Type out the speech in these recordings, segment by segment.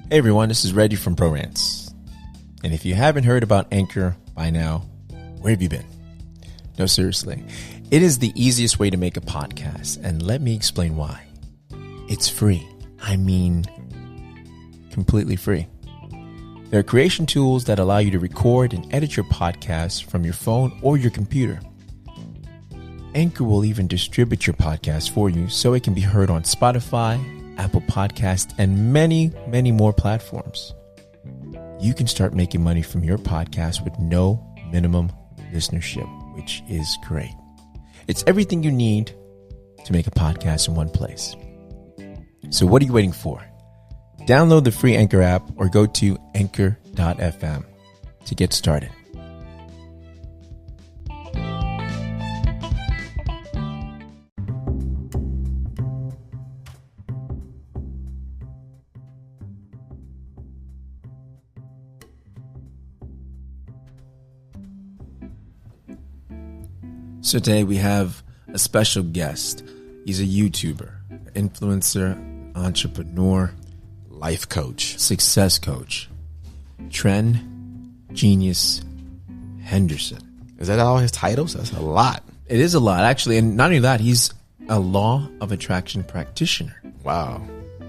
Hey everyone, this is Reggie from Bro-RantZ. And if you haven't heard about Anchor by now, where have you been? No, seriously. It is the easiest way to make a podcast, and let me explain why. It's free. I mean, completely free. There are creation tools that allow you to record and edit your podcast from your phone or your computer. Anchor will even distribute your podcast for you so it can be heard on Spotify, Apple Podcasts, and many, many more platforms. You can start making money from your podcast with no minimum listenership, which is great. It's everything you need to make a podcast in one place. So what are you waiting for? Download the free Anchor app or go to anchor.fm to get started. So today we have a special guest. He's a YouTuber, influencer, entrepreneur, life coach, success coach, Tren Genius Henderson. Is that all his titles? That's a lot. It is a lot, actually. And not only that, he's a law of attraction practitioner. Wow.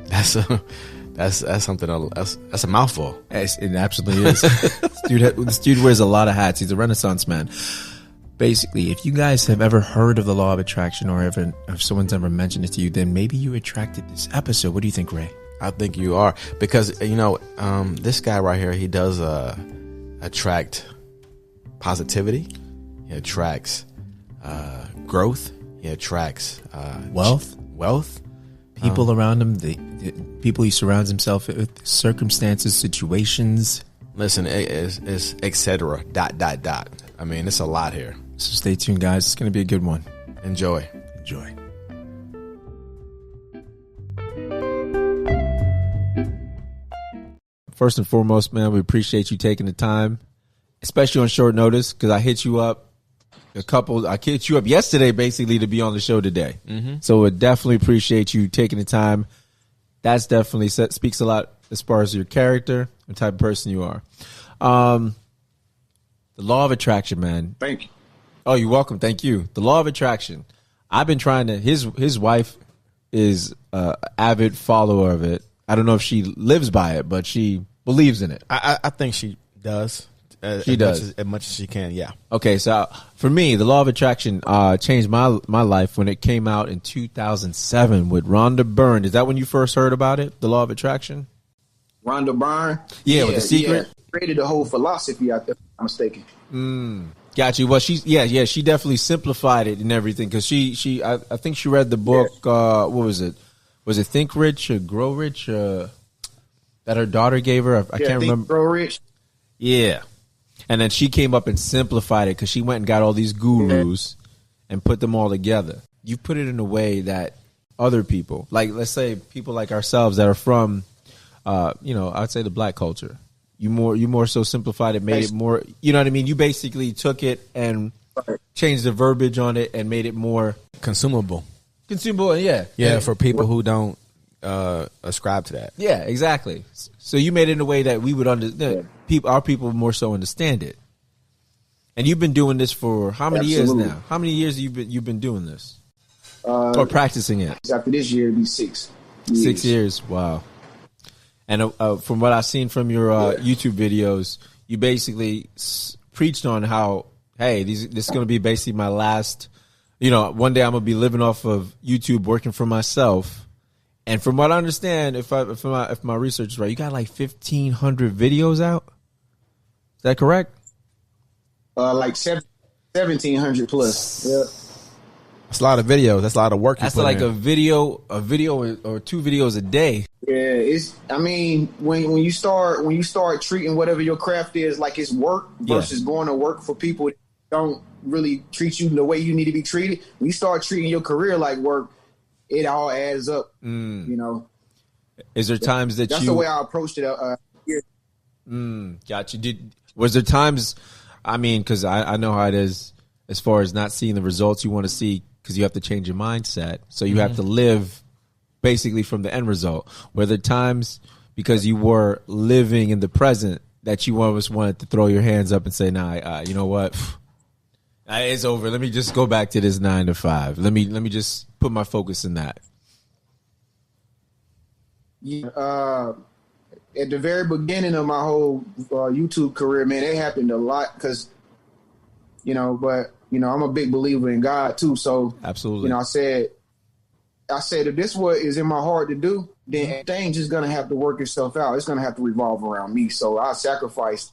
That's something, that's a mouthful. It absolutely is. This dude wears a lot of hats. He's a Renaissance man. Basically, if you guys have ever heard of the law of attraction or if someone's ever mentioned it to you, then maybe you attracted this episode. What do you think, Ray? I think you are, because, this guy right here, he does attract positivity. He attracts growth. He attracts wealth. People around him, the people he surrounds himself with, circumstances, situations. Listen, it's etc. ... I mean, it's a lot here. So stay tuned, guys. It's going to be a good one. Enjoy. First and foremost, man, we appreciate you taking the time, especially on short notice, because I hit you up yesterday, basically, to be on the show today. Mm-hmm. So we definitely appreciate you taking the time. That's definitely speaks a lot as far as your character and type of person you are. The law of attraction, man. Thank you. Oh, you're welcome. Thank you. The law of attraction. I've been trying to, his wife is an avid follower of it. I don't know if she lives by it, but she believes in it. I think she does. She does. As much as she can, yeah. Okay, so for me, the law of attraction changed my life when it came out in 2007 with Rhonda Byrne. Is that when you first heard about it, the law of attraction? Rhonda Byrne? Yeah, with The Secret? Yeah. Created the whole philosophy out there, if I'm mistaken. Got you. Well, she definitely simplified it and everything, because I think she read the book, what was it? Was it Think Rich or Grow Rich that her daughter gave her? I can't remember. Grow Rich? Yeah. And then she came up and simplified it because she went and got all these gurus and put them all together. You put it in a way that other people, like let's say people like ourselves that are from, I'd say the black culture. You more so simplified it, made it more, you know what I mean? You basically took it and changed the verbiage on it and made it more consumable, yeah. Yeah, for people who don't ascribe to that. Yeah, exactly. So you made it in a way that we would understand. Our people more so understand it. And you've been doing this for how many years now? How many years have you've been doing this? Or practicing it? After this year, it'll be 6 years. 6 years. Wow. And from what I've seen from your YouTube videos, you basically preached on how, hey, this is going to be basically my last, one day I'm going to be living off of YouTube, working for myself. And from what I understand, if my research is right, you got like 1,500 videos out. Is that correct? Like 1,700 plus. Yeah. That's a lot of videos. That's a lot of work. That's like a video or 2 videos a day. Yeah, when you start treating whatever your craft is like it's work versus going to work for people that don't really treat you the way you need to be treated. When you start treating your career like work, it all adds up. Is there times that's the way I approached it. Got you. Was there times? I mean, because I know how it is as far as not seeing the results you want to see, because you have to change your mindset. So you have to live basically from the end result. Were there times because you were living in the present that you always wanted to throw your hands up and say, nah, you know what? It's over. Let me just go back to this 9 to 5. Let me just put my focus in that. Yeah, at the very beginning of my whole YouTube career, man, it happened a lot because, but I'm a big believer in God too. So absolutely, I said if this what is in my heart to do, then everything's just gonna have to work itself out. It's gonna have to revolve around me. So I sacrificed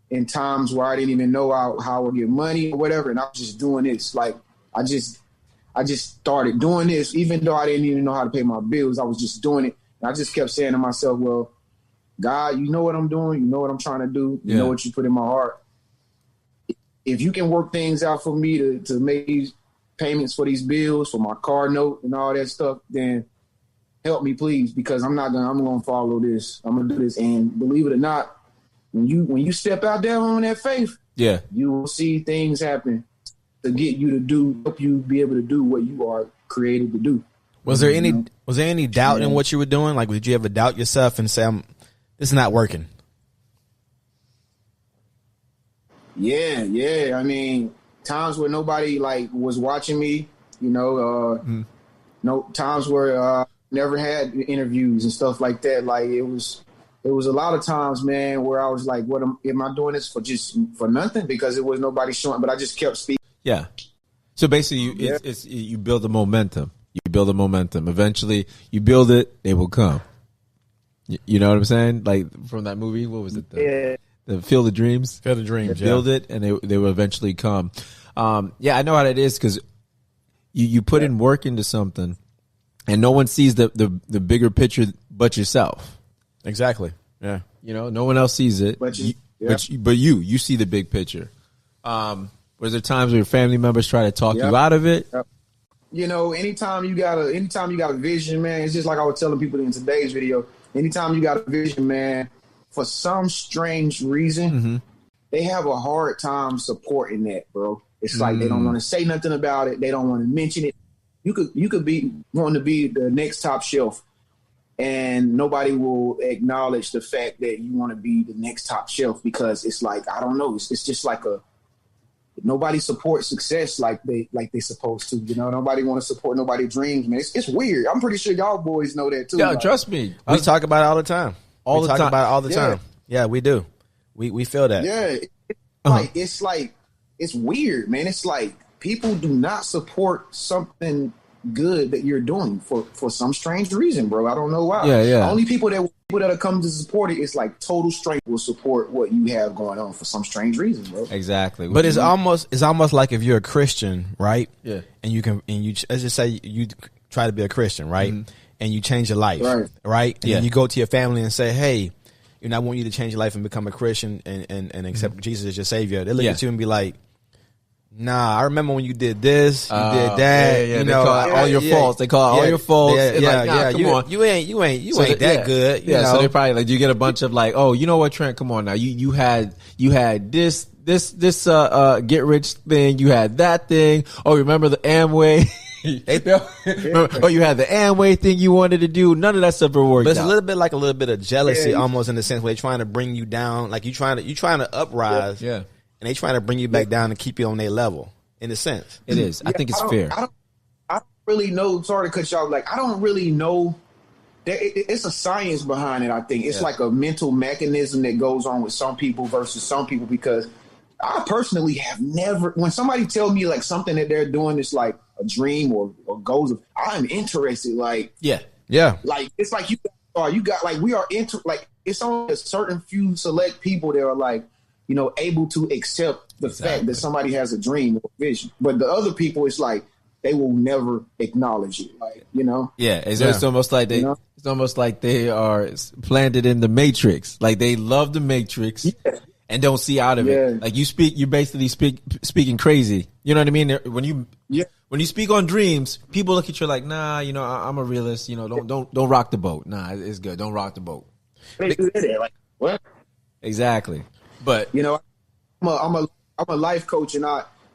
in times where I didn't even know how I would get money or whatever, and I was just doing this. Like I just started doing this, even though I didn't even know how to pay my bills. I was just doing it, and I just kept saying to myself, "Well, God, you know what I'm doing. You know what I'm trying to do. You know what you put in my heart. If you can work things out for me to make these payments for these bills, for my car note and all that stuff, then help me, please, because I'm going to follow this. I'm going to do this." And believe it or not, when you step out there on that faith, you will see things happen to get you to help you be able to do what you are created to do. Was there any doubt in what you were doing? Like, did you ever doubt yourself and say, this is not working? Yeah. I mean, times where nobody was watching me, no times where never had interviews and stuff like that. Like it was a lot of times, man, where I was like, what am I doing this for nothing? Because it was nobody showing, but I just kept speaking. Yeah. So basically you build the momentum. You build the momentum. Eventually you build it, they will come. You know what I'm saying? Like from that movie, what was it? The Field of Dreams. Field of Dreams. Build it, and they will eventually come. I know how that is because you put in work into something, and no one sees the bigger picture but yourself. Exactly. Yeah. No one else sees it, but you see the big picture. Was there times where your family members try to talk you out of it? Yep. Anytime you got a vision, man, it's just like I was telling people in today's video. Anytime you got a vision, man, for some strange reason, they have a hard time supporting that, bro. It's like they don't want to say nothing about it. They don't want to mention it. You could be wanting to be the next top shelf, and nobody will acknowledge the fact that you want to be the next top shelf because it's like, I don't know. It's just like nobody supports success like they supposed to. Nobody want to support nobody's dreams, man. It's weird. I'm pretty sure y'all boys know that too. Yeah, trust me. We talk about it all the time. We talk about it all the time. Yeah, we do. We feel that. Yeah, it's weird, man. It's like people do not support something good that you're doing for some strange reason, bro. I don't know why. Yeah. Only people that come to support it is like total strangers will support what you have going on for some strange reason, bro. Exactly. But it's almost like if you're a Christian, right? Yeah. And you let's just say you try to be a Christian, right? And you change your life, right? And then you go to your family and say, hey, I want you to change your life and become a Christian and accept Jesus as your savior. They look at you and be like, nah, I remember when you did this, you did that. They call it all your faults. They call it all your faults. Come on. You ain't that good. So they probably like, you get a bunch of like, oh, you know what, Trent? Come on now. You had this get rich thing. You had that thing. Oh, remember the Amway? Oh, you had the Amway thing you wanted to do. None of that stuff ever worked. But it's a little bit of jealousy, almost in the sense where they're trying to bring you down. Like you trying to uprise. Yeah. And they trying to bring you back down and keep you on their level. In a sense, it is. I think it's fair. I don't really know. Sorry to cut you off. Like I don't really know. It's a science behind it. I think it's like a mental mechanism that goes on with some people versus some people. Because I personally have never. When somebody tells me like something that they're doing is like a dream or goals, I'm interested. Like like it's like you got like we are into like it's only a certain few select people that are like, able to accept the fact that somebody has a dream or vision. But the other people, it's like they will never acknowledge it. Like, Yeah, it's almost like they it's almost like they are planted in the Matrix. Like they love the Matrix and don't see out of it. Like you're basically speaking crazy. You know what I mean? When you speak on dreams, people look at you like, nah, I'm a realist. Don't rock the boat. Nah, it's good. Don't rock the boat. They do that. Like what? Exactly. But I'm a life coach, and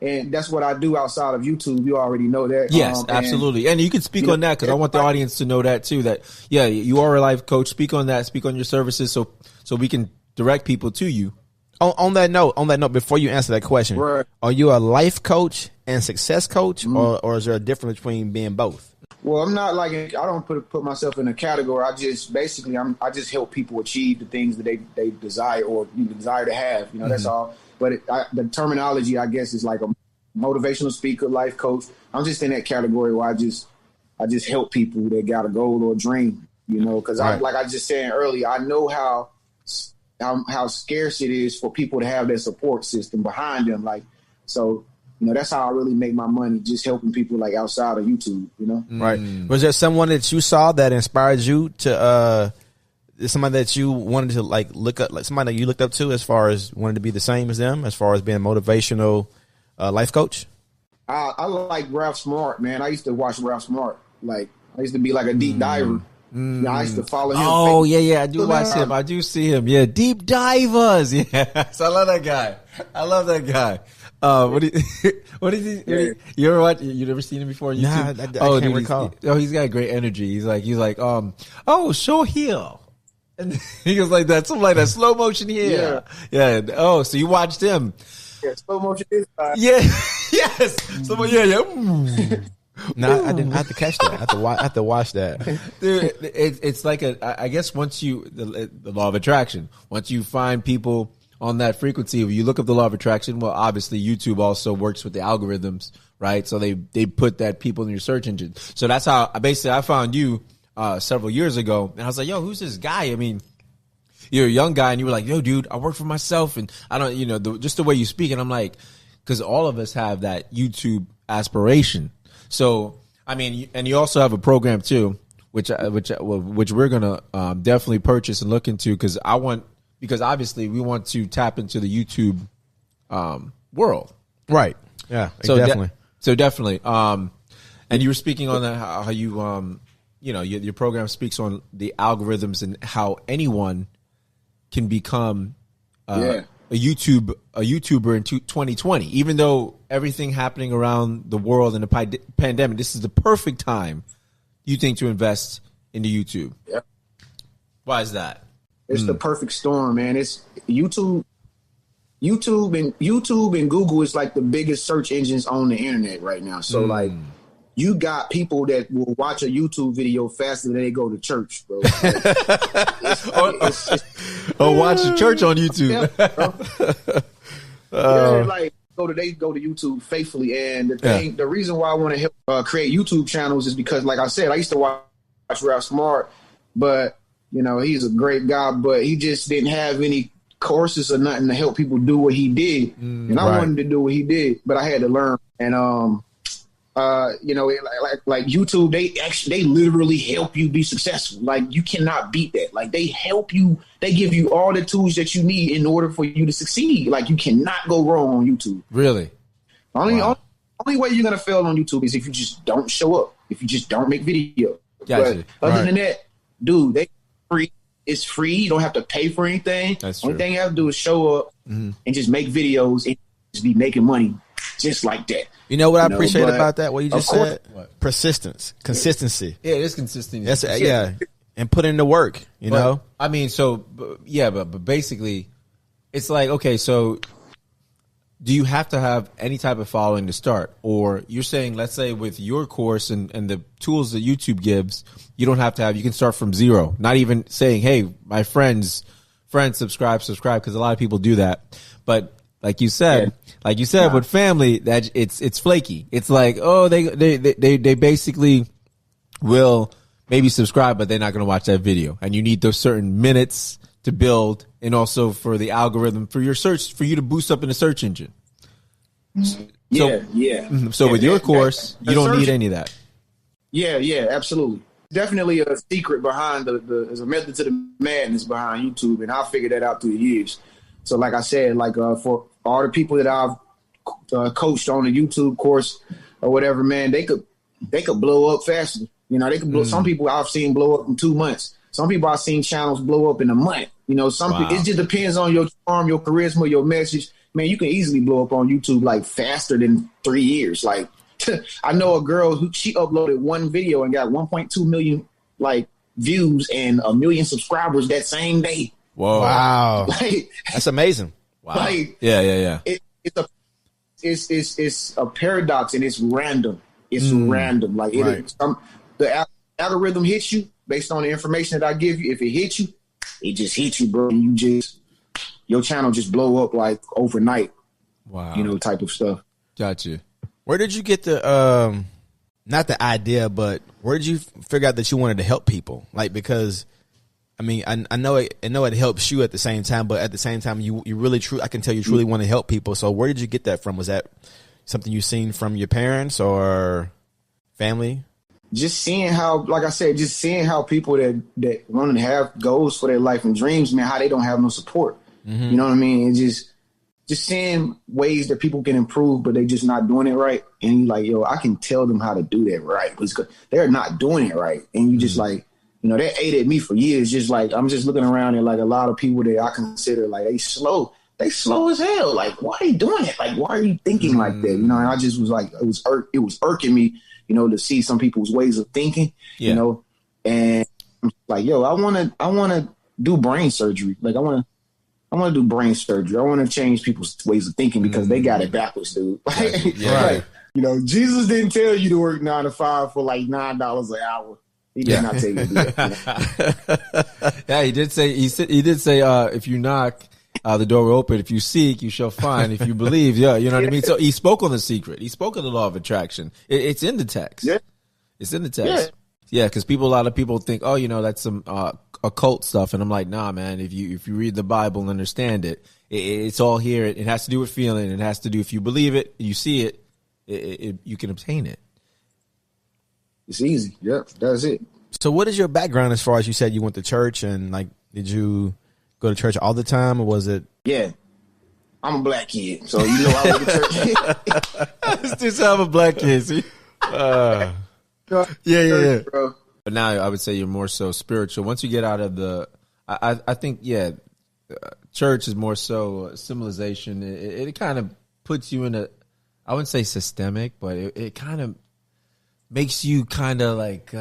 And that's what I do outside of YouTube. You already know that. Yes, absolutely. And you can speak on that because I want the audience to know that too, that, yeah, you are a life coach. Speak on that. Speak on your services so we can direct people to you. On that note, before you answer that question, right. Are you a life coach and success coach, or is there a difference between being both? Well, I'm not like, I don't put myself in a category. I just I just help people achieve the things that they desire or desire to have. That's all. But the terminology, I guess, is like a motivational speaker, life coach. I'm just in that category where I just help people that got a goal or a dream. Because right. like I just said earlier, I know how scarce it is for people to have their support system behind them. Like, so, that's how I really make my money, just helping people like outside of YouTube, Right. Was there someone that you saw that inspired you to, somebody that you wanted to like look up, like somebody that you looked up to as far as wanting to be the same as them, as far as being a motivational life coach? I like Ralph Smart, man. I used to watch Ralph Smart. Like, I used to be like a deep diver. I used to follow him. Oh, yeah. I do watch him. I do see him. Yeah. Deep divers. Yes. I love that guy. What is he? Yeah. You ever watch? You never seen him before? On YouTube? Nah, I can't recall. He's got great energy. He's like, oh, show here. And he goes like that, something like that, slow motion here. Yeah. Oh, so you watched him? Yeah, slow motion is fine. Yeah. Yes. Yeah. No, I didn't have to catch that. I have to watch that. Dude, it's like I guess once the law of attraction, once you find people on that frequency, if you look up the law of attraction, well, obviously YouTube also works with the algorithms, right? So they put that people in your search engine. So that's how I found you several years ago. And I was like, yo, who's this guy? I mean, you're a young guy and you were like, yo, dude, I work for myself. And I don't, just the way you speak. And I'm like, because all of us have that YouTube aspiration. So, I mean, and you also have a program too, which we're going to definitely purchase and look into because obviously we want to tap into the YouTube world. Right. Yeah, so definitely. Definitely. And you were speaking on that, how you, your program speaks on the algorithms and how anyone can become a YouTuber in 2020, even though everything happening around the world in the pandemic, this is the perfect time you think to invest into YouTube. Yeah. Why is that? It's the perfect storm, man. It's YouTube and Google is like the biggest search engines on the internet right now. So like you got people that will watch a YouTube video faster than they go to church, bro. Watch the church on YouTube. Like they go to YouTube faithfully. And the reason why I want to help create YouTube channels is because, like I said, I used to watch Ralph Smart, but he's a great guy, but he just didn't have any courses or nothing to help people do what he did. And I wanted to do what he did, but I had to learn. And like YouTube, they literally help you be successful. Like you cannot beat that. Like they help you, they give you all the tools that you need in order for you to succeed. Like you cannot go wrong on YouTube. Really? Only way you're gonna fail on YouTube is if you just don't show up, if you just don't make video. Gotcha. But other than that, dude, they free. It's free. You don't have to pay for anything. That's Only true. thing you have to do is show up and just make videos and just be making money just like that. You know what I appreciate about that? What you just said? What? Persistence, consistency. Yeah, it is consistency. That's and put in the work. You know. I mean, but basically, it's like, okay, so do you have to have any type of following to start, or you're saying, let's say, with your course and the tools that YouTube gives, you don't have to have. You can start from zero. Not even saying, hey, my friends, subscribe, because a lot of people do that, but. Like you said, with family, that it's flaky. It's like, oh, they basically will maybe subscribe, but they're not going to watch that video. And you need those certain minutes to build, and also for the algorithm for your search, for you to boost up in the search engine. So with your course, you don't need any of that. Yeah, absolutely. Definitely a secret behind there's a method to the madness behind YouTube, and I figured that out through the years. So like I said, for all the people that I've coached on the YouTube course or whatever, man, they could blow up faster. They could blow. Some people I've seen blow up in 2 months. Some people I've seen channels blow up in a month. Some people, it just depends on your charm, your charisma, your message, man, you can easily blow up on YouTube like faster than 3 years. Like, I know a girl who she uploaded one video and got 1.2 million like views and 1 million subscribers that same day. Whoa! Wow, like, that's amazing. Wow. Like, yeah. It's a paradox and it's random. It's random. Like the algorithm hits you based on the information that I give you. If it hits you, it just hits you, bro. And your channel just blow up like overnight. Wow. You know, type of stuff. Gotcha. Where did you get the not the idea, but where did you figure out that you wanted to help people? Like, because I mean, I know it helps you at the same time, but at the same time, you really I can tell you truly want to help people. So where did you get that from? Was that something you seen from your parents or family? Just seeing how, like I said, just seeing how people that want to have goals for their life and dreams, man, how they don't have no support. Mm-hmm. You know what I mean? And just seeing ways that people can improve, but they just not doing it right. And you like, yo, I can tell them how to do that right, because they're not doing it right. And you just like, you know, they ate at me for years. Just like, I'm just looking around and like a lot of people that I consider like they slow as hell. Like, why are you doing it? Like, why are you thinking like that? You know, and I just was like, it was irking me, you know, to see some people's ways of thinking, you know, and I'm like, yo, I want to do brain surgery. Like, I want to do brain surgery. I want to change people's ways of thinking because they got it backwards, dude. Like, you know, Jesus didn't tell you to work 9 to 5 for like $9 an hour. He did not tell you to do that. Yeah, he did say if you knock, the door will open. If you seek, you shall find. If you believe, you know what I mean? So he spoke on the secret. He spoke on the law of attraction. It's in the text. Yeah. It's in the text. Yeah, because a lot of people think, oh, you know, that's some occult stuff. And I'm like, nah, man, if you read the Bible and understand it, it's all here. It has to do with feeling. It has to do, if you believe it, you see it, you can obtain it. It's easy. Yep, that's it. So what is your background as far as you said you went to church, and like, did you go to church all the time, or was it? Yeah, I'm a black kid, so you know I went to church. It's just I'm a black kid. See? Yeah. Bro. But now I would say you're more so spiritual. Once you get out of the, I think, church is more so symbolization. It kind of puts you in I wouldn't say systemic, but it kind of makes you kind of like,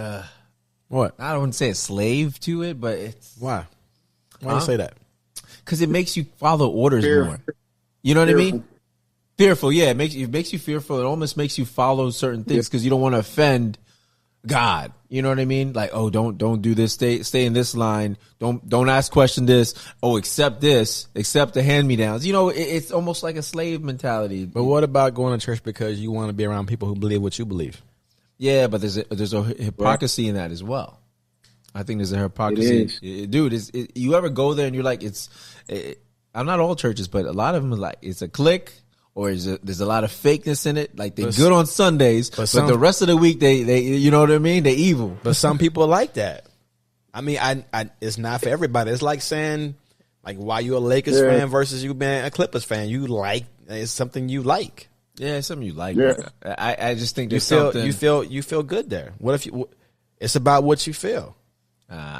what? I don't want to say a slave to it, but it's. Why? Why do you say that? Because it makes you follow orders more. You know what I mean? Fearful, yeah. It makes you fearful. It almost makes you follow certain things because you don't want to offend God. You know what I mean? Like, oh, don't do this. Stay in this line. Don't ask question this. Oh, accept this. Accept the hand-me-downs. You know, it's almost like a slave mentality. But what about going to church because you want to be around people who believe what you believe? Yeah, but there's a hypocrisy in that as well. I think there's a hypocrisy. Dude, you ever go there and you're like, I'm not all churches, but a lot of them are like, it's a clique, or there's a lot of fakeness in it. Like, they're good on Sundays, but the rest of the week, they you know what I mean? They evil. But some people like that. I mean, it's not for everybody. It's like saying, like, why you a Lakers fan versus you being a Clippers fan. It's something you like. Yeah, it's something you like. Yeah. I just think there's something. You feel good there. What if it's about what you feel.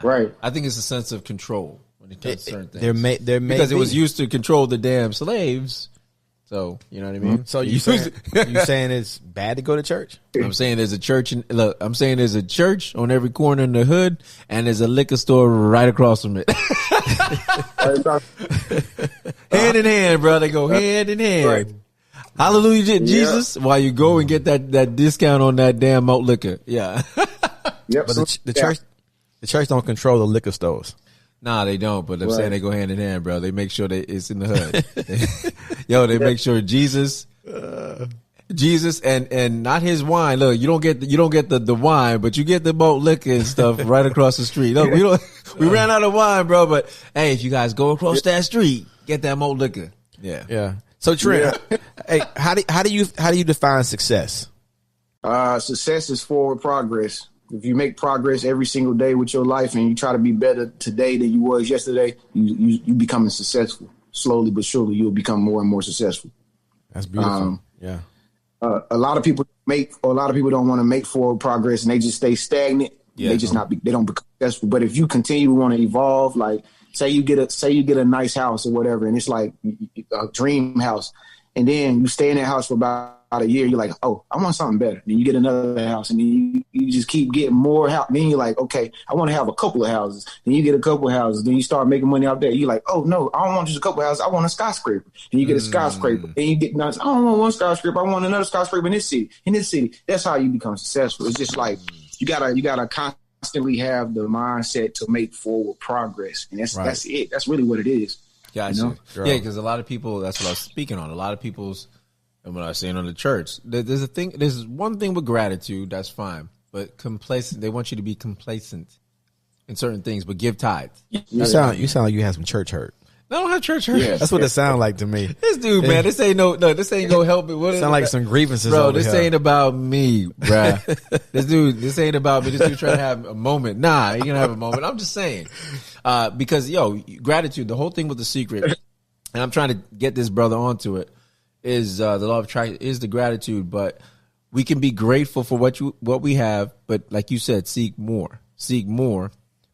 Right. I think it's a sense of control when it comes to certain things. There may because it was used to control the damn slaves. So, you know what I mean? Mm-hmm. So you saying it's bad to go to church? I'm saying there's a church I'm saying there's a church on every corner in the hood, and there's a liquor store right across from it. Hand in hand, bro. They go hand in hand. Right. Hallelujah, Jesus! While you go and get that discount on that damn malt liquor, yeah. Yep. But the church don't control the liquor stores. Nah, they don't. But I'm saying they go hand in hand, bro. They make sure it's in the hood. They make sure Jesus, and not his wine. Look, you don't get the wine, but you get the malt liquor and stuff right across the street. Look, we ran out of wine, bro. But hey, if you guys go across that street, get that malt liquor. Yeah. So Tren, hey, how do you define success? Success is forward progress. If you make progress every single day with your life and you try to be better today than you was yesterday, you becoming successful. Slowly but surely, you'll become more and more successful. That's beautiful. Yeah. A lot of people don't want to make forward progress and they just stay stagnant. Yeah. They don't become successful. But if you continue to want to evolve, like say you get a nice house or whatever, and it's like a dream house, and then you stay in that house for about a year. You're like, oh, I want something better. Then you get another house, and then you just keep getting more house. Then you're like, okay, I want to have a couple of houses. Then you get a couple of houses. Then you start making money out there. You're like, oh no, I don't want just a couple of houses. I want a skyscraper. Then you get a skyscraper. Then you get nuts. I don't want one skyscraper. I want another skyscraper in this city. That's how you become successful. It's just like you gotta constantly have the mindset to make forward progress, and that's it. That's really what it is. Gotcha. You know? Yeah, because a lot of people. That's what I was speaking on. A lot of people's. And what I was saying on the church, there's one thing with gratitude, that's fine. But complacent, they want you to be complacent in certain things, but give tithes. You sound like you have some church hurt. I don't have church hurt. Yeah. That's what it sounds like to me. This dude, man, this ain't gonna help me. What sound like some grievances, bro. Over this here. ain't about me, bruh. This ain't about me. This dude trying to have a moment. Nah, he gonna have a moment. I'm just saying, because gratitude. The whole thing with The Secret, and I'm trying to get this brother onto it. Is the law of attraction, is the gratitude, but we can be grateful for what we have, but like you said, seek more,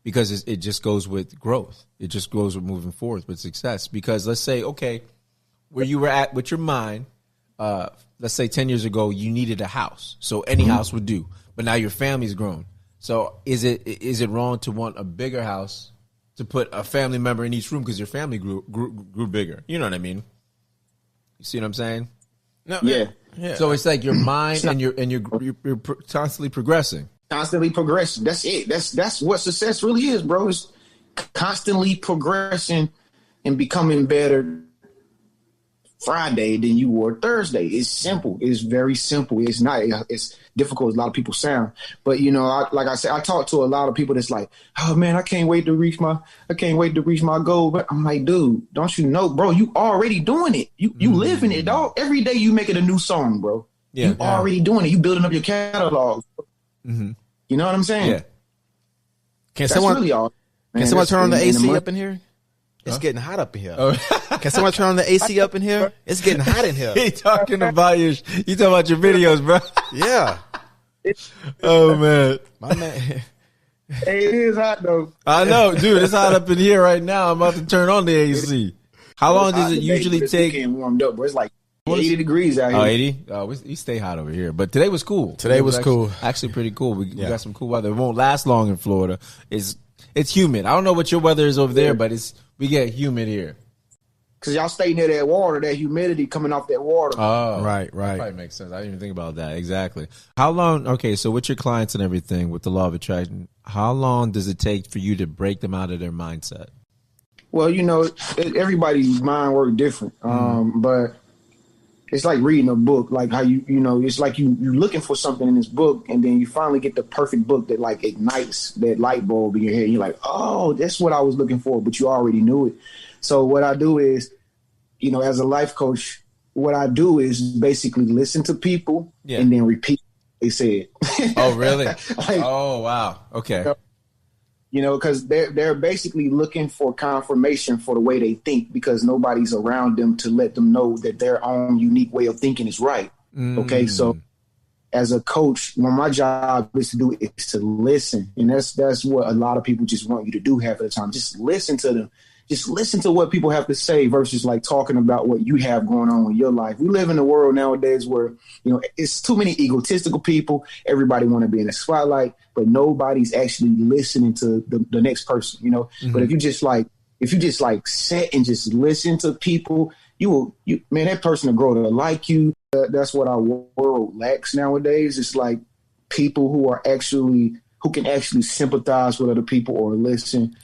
because it just goes with growth. It just goes with moving forward with success. Because let's say, okay, where you were at with your mind, let's say 10 years ago, you needed a house, so any house would do, but now your family's grown. So is it wrong to want a bigger house to put a family member in each room because your family grew bigger? You know what I mean? You see what I'm saying? No, yeah. So it's like your mind and you're constantly progressing. Constantly progressing. That's it. That's what success really is, bro. It's constantly progressing and becoming better Friday than you were Thursday. It's simple. It's very simple. It's not. It's difficult as a lot of people sound. But like I said, I talk to a lot of people that's like, oh man, I can't wait to reach my goal. But I'm like, dude, don't you know, bro? You already doing it. You living it, dog. Every day you making a new song, bro. Yeah, already doing it. You building up your catalog. Mm-hmm. You know what I'm saying? Yeah. Can someone turn on the AC up in here? It's getting hot up in here. Oh. Can someone turn on the AC up in here? It's getting hot in here. You talking about your videos, bro? Yeah. Oh man, my man. Hey, it is hot though. I know, dude. It's hot up in here right now. I'm about to turn on the AC. How long does it usually take? Getting warmed up, bro. It's like 80 degrees out here. Oh, 80? Oh, we stay hot over here. But today was cool. Today was cool. Actually pretty cool. We got some cool weather. It won't last long in Florida. It's humid. I don't know what your weather is over there, but we get humid here. Because y'all stay near that water, that humidity coming off that water. Oh, right. That probably makes sense. I didn't even think about that. Exactly. How long, okay, so with your clients and everything, with the law of attraction, how long does it take for you to break them out of their mindset? Well, everybody's mind works different. But it's like reading a book, like how it's like you're looking for something in this book, and then you finally get the perfect book that like ignites that light bulb in your head. And you're like, oh, that's what I was looking for, but you already knew it. So what I do is, as a life coach, what I do is basically listen to people and then repeat what they said. Oh, really? Oh, wow. Okay. Because they're basically looking for confirmation for the way they think, because nobody's around them to let them know that their own unique way of thinking is right. Okay, so as a coach, my job is to listen, and that's what a lot of people just want you to do half of the time. Just listen to them. Just listen to what people have to say versus like talking about what you have going on in your life. We live in a world nowadays where, it's too many egotistical people. Everybody want to be in the spotlight, but nobody's actually listening to the next person, Mm-hmm. But if you just sit and just listen to people, that person will grow to like you. That's what our world lacks nowadays. It's like people who can actually sympathize with other people or listen,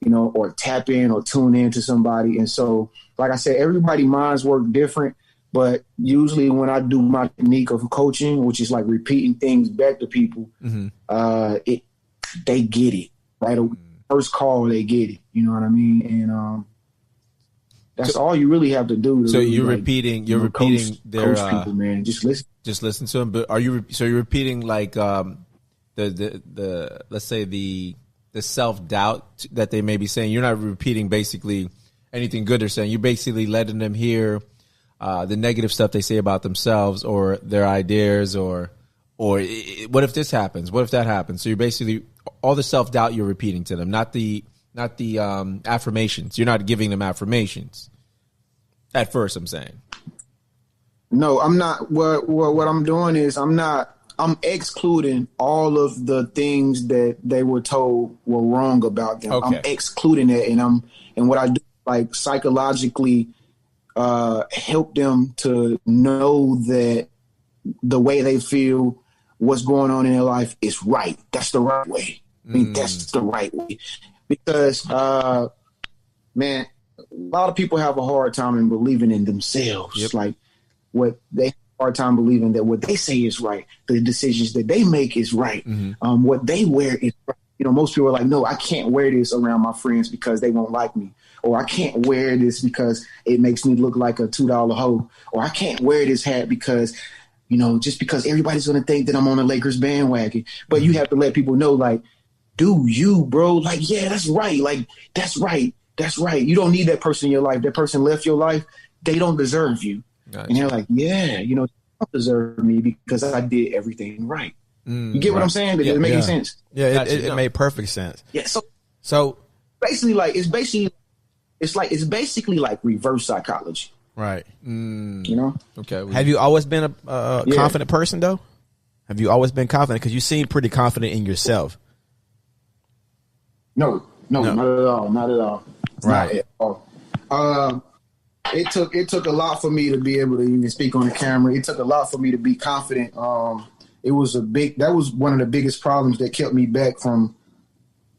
or tap in or tune in to somebody. And so, like I said, everybody's minds work different, but usually when I do my technique of coaching, which is like repeating things back to people, they get it, right? First call, they get it. You know what I mean? And that's all you really have to do. So you're repeating their coach people, man. Just listen to them. But you're repeating like the let's say the self-doubt that they may be saying. You're not repeating basically anything good they're saying. You're basically letting them hear the negative stuff they say about themselves or their ideas or what if this happens? What if that happens? So you're basically, all the self-doubt you're repeating to them, not the not the affirmations. You're not giving them affirmations. At first, I'm saying. No, I'm not. What I'm doing is I'm excluding all of the things that they were told were wrong about them. Okay. I'm excluding that, and what I do, like, psychologically help them to know that the way they feel, what's going on in their life is right. That's the right way. I mean, that's the right way. Because, man, a lot of people have a hard time in believing in themselves. Yep. Like, what they have a hard time believing that what they say is right, the decisions that they make is right, what they wear is right. You know, most people are like, no, I can't wear this around my friends because they won't like me. Or I can't wear this because it makes me look like a $2 hoe. Or I can't wear this hat because, you know, just because everybody's going to think that I'm on a Lakers bandwagon. But you have to let people know, like, do you, bro? Like, yeah, that's right. Like, that's right. That's right. You don't need that person in your life. That person left your life. They don't deserve you. Gotcha. And they're like, yeah, you know, they don't deserve me because I did everything right. You get what I'm saying? Does it make any sense? Yeah, it made perfect sense. Yeah. So basically, like, it's basically like reverse psychology. Right. You know? Okay. Have you always been a confident person, though? Have you always been confident? Because you seem pretty confident in yourself. No, not at all. Not at all. Right. Not at all. It took a lot for me to be able to even speak on the camera. It took a lot for me to be confident. That was one of the biggest problems that kept me back from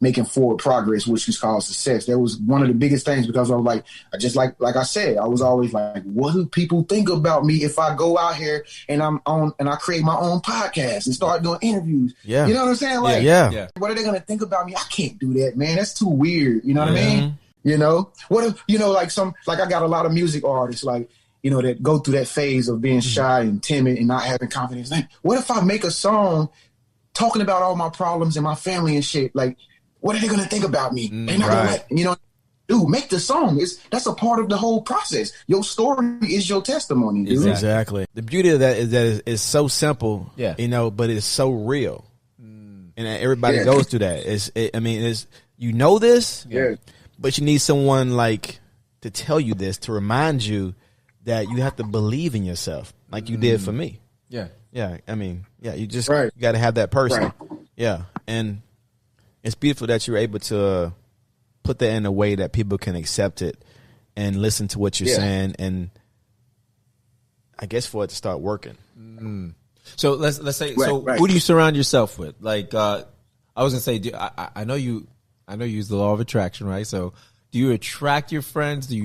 making forward progress, which is called success. That was one of the biggest things, because I was like, I said, I was always like, what do people think about me if I go out here and I create my own podcast and start doing interviews? Yeah. You know what I'm saying? Like, yeah. What are they going to think about me? I can't do that, man. That's too weird. You know what I mean? You know, what if, you know, like I got a lot of music artists, like, you know, that go through that phase of being shy and timid and not having confidence. Like, what if I make a song talking about all my problems and my family and shit? Like, what are they going to think about me? They're not going to, you know, dude, make the song. That's a part of the whole process. Your story is your testimony, dude. Exactly. The beauty of that is that it's so simple, you know, but it's so real. And everybody goes through that. You know this, but you need someone like to tell you this, to remind you that you have to believe in yourself, like you did for me. Yeah. Yeah. I mean, you just you got to have that person. Right. Yeah. And it's beautiful that you're able to put that in a way that people can accept it and listen to what you're saying, and I guess for it to start working. So let's say, who do you surround yourself with? Like, I was gonna say, I know you use the law of attraction, right? So, do you attract your friends? Do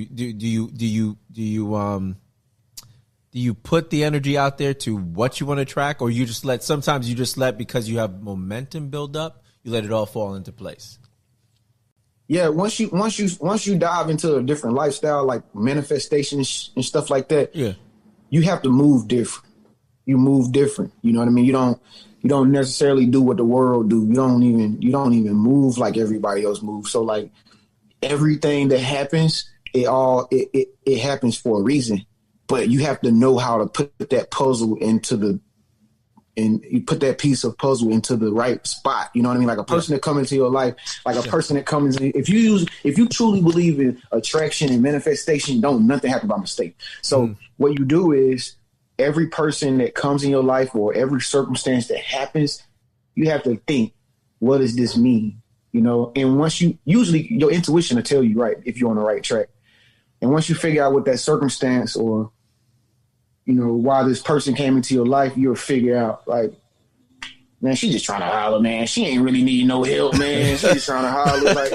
you put the energy out there to what you want to attract, or sometimes you just let because you have momentum build up, you let it all fall into place? Yeah, once you dive into a different lifestyle, like manifestation and stuff like that, you have to move different. You move different. You know what I mean? You don't necessarily do what the world do. You don't even move like everybody else moves. So, like, everything that happens, it happens for a reason. But you have to know how to put that puzzle and you put that piece of puzzle into the right spot. You know what I mean? Like a person that comes into your life, like a person that comes in, if you truly believe in attraction and manifestation, don't nothing happen by mistake. So what you do is, every person that comes in your life or every circumstance that happens, you have to think, what does this mean? You know, and usually your intuition will tell you, right, if you're on the right track. And once you figure out what that circumstance or, you know, why this person came into your life, you'll figure out, like, man, she just trying to holler, man. She ain't really need no help, man. She just trying to holler, like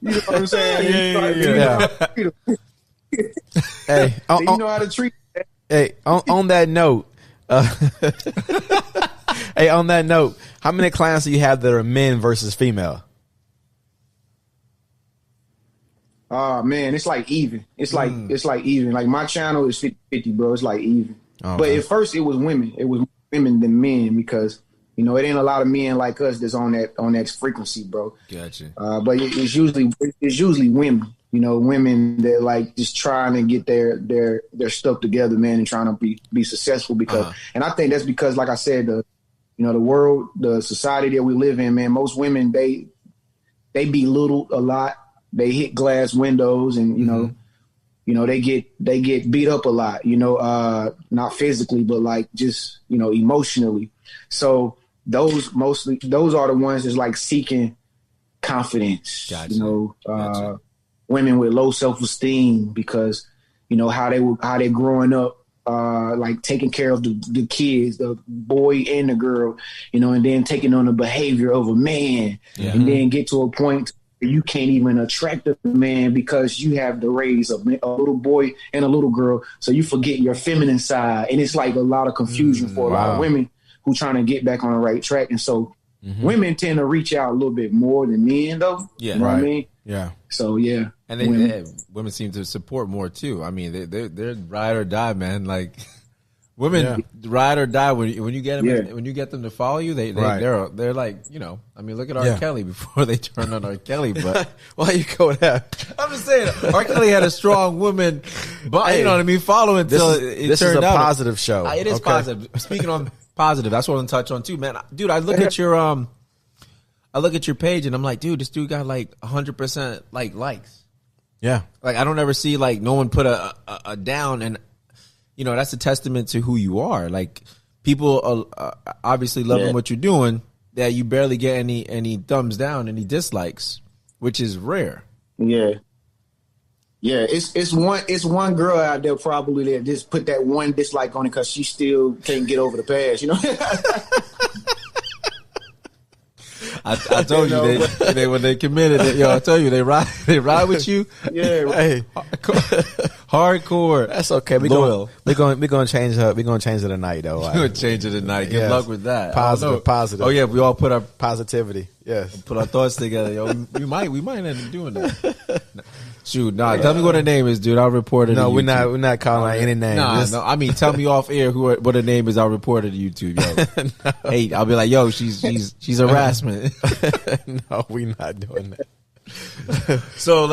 you know what I'm saying? Hey, you know how to treat. Hey, on that note, how many clients do you have that are men versus female? Man, it's like even. It's like even. Like, my channel is 50-50, bro. It's like even. But at first it was women. It was women than men, because, you know, it ain't a lot of men like us that's on that frequency, bro. Gotcha. But it's usually women. You know, women that, like, just trying to get their stuff together, man, and trying to be successful, because, and I think that's because, like I said, the world, the society that we live in, man, most women, they they belittled a lot. They hit glass windows, and they get beat up a lot. Not physically, but like just emotionally. So those are the ones that's like seeking confidence. Gotcha. Women with low self-esteem because how they growing up, like taking care of the kids, the boy and the girl, and then taking on the behavior of a man, and then get to a point where you can't even attract a man because you have the raise of a little boy and a little girl, so you forget your feminine side, and it's like a lot of confusion for a lot of women who trying to get back on the right track, and so women tend to reach out a little bit more than men, though. Yeah, you know what I mean? Yeah. So yeah, and women seem to support more too. I mean, they're ride or die, man. Like women ride or die when you get them when you get them to follow you. They're like I mean, look at R. Kelly before they turned on R. Kelly. But why you go there? I'm just saying, R. Kelly had a strong woman, but you know what I mean. Following until this is a positive show. It is positive. Speaking on positive, that's what I want to touch on too, man. Dude, I look at your page and I'm like, dude, this dude got like 100% likes. Yeah. Like I don't ever see like no one put a down, and that's a testament to who you are. Like people are obviously loving what you're doing, that you barely get any thumbs down, any dislikes, which is rare. Yeah. Yeah, it's one girl out there probably that just put that one dislike on it because she still can't get over the past, I told you they when they committed it, I tell you they ride with you. Yeah, hey, hardcore. That's okay. We're gonna change her. We're gonna change it tonight, though. We're gonna change it tonight. Good luck with that. Positive. Oh yeah, we all put our positivity. Yes, put our thoughts together. We might end up doing that. Shoot, tell me what her name is, dude. I'll report it. No, we're not calling out any name. No. I mean, tell me off air what her name is. I'll report it to YouTube, yo. No. Hey, I'll be like, yo, she's harassment. No, we're not doing that. So I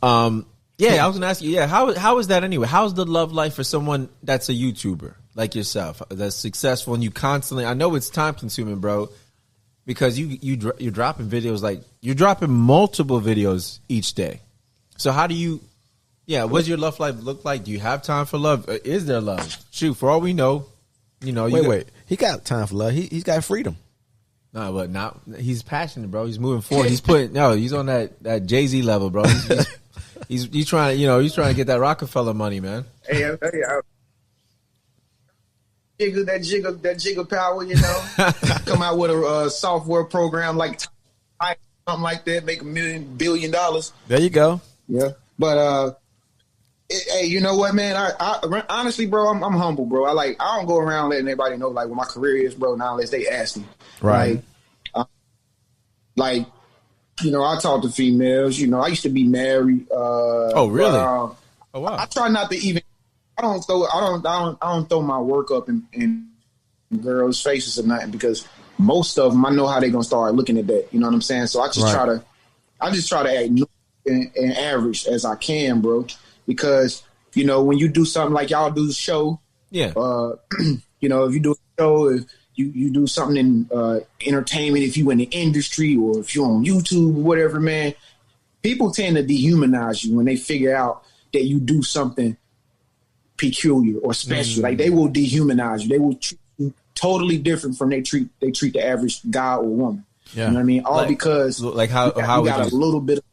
was gonna ask you, how is that anyway? How's the love life for someone that's a YouTuber like yourself, that's successful, and you constantly? I know it's time consuming, bro. Because you're dropping videos, like you're dropping multiple videos each day. So how do you, what's your love life look like? Do you have time for love? Is there love? Shoot, for all we know, wait. He got time for love. He's got freedom. No, but not. He's passionate, bro. He's moving forward. He's he's on that Jay-Z level, bro. He's trying to get that Rockefeller money, man. Hey, that jiggle power, come out with a software program like something like that, make $1 billion. There you go. Yeah, but hey, you know what, man? I honestly, bro, I'm humble, bro. I don't go around letting everybody know like what my career is, bro. Now unless they ask me, right? I talk to females. I used to be married. Oh, really? Oh, wow. I try not to even. I don't throw my work up in girls' faces or nothing, because most of them I know how they're gonna start looking at that. You know what I'm saying? So I just try to act and average as I can, bro. Because when you do something like y'all do the show, if you do a show, if you do something in entertainment, if you in the industry or if you're on YouTube or whatever, man, people tend to dehumanize you when they figure out that you do something peculiar or special. Like they will dehumanize you. They will treat you totally different from they treat the average guy or woman. Yeah. You know what I mean? All because how got a little bit of.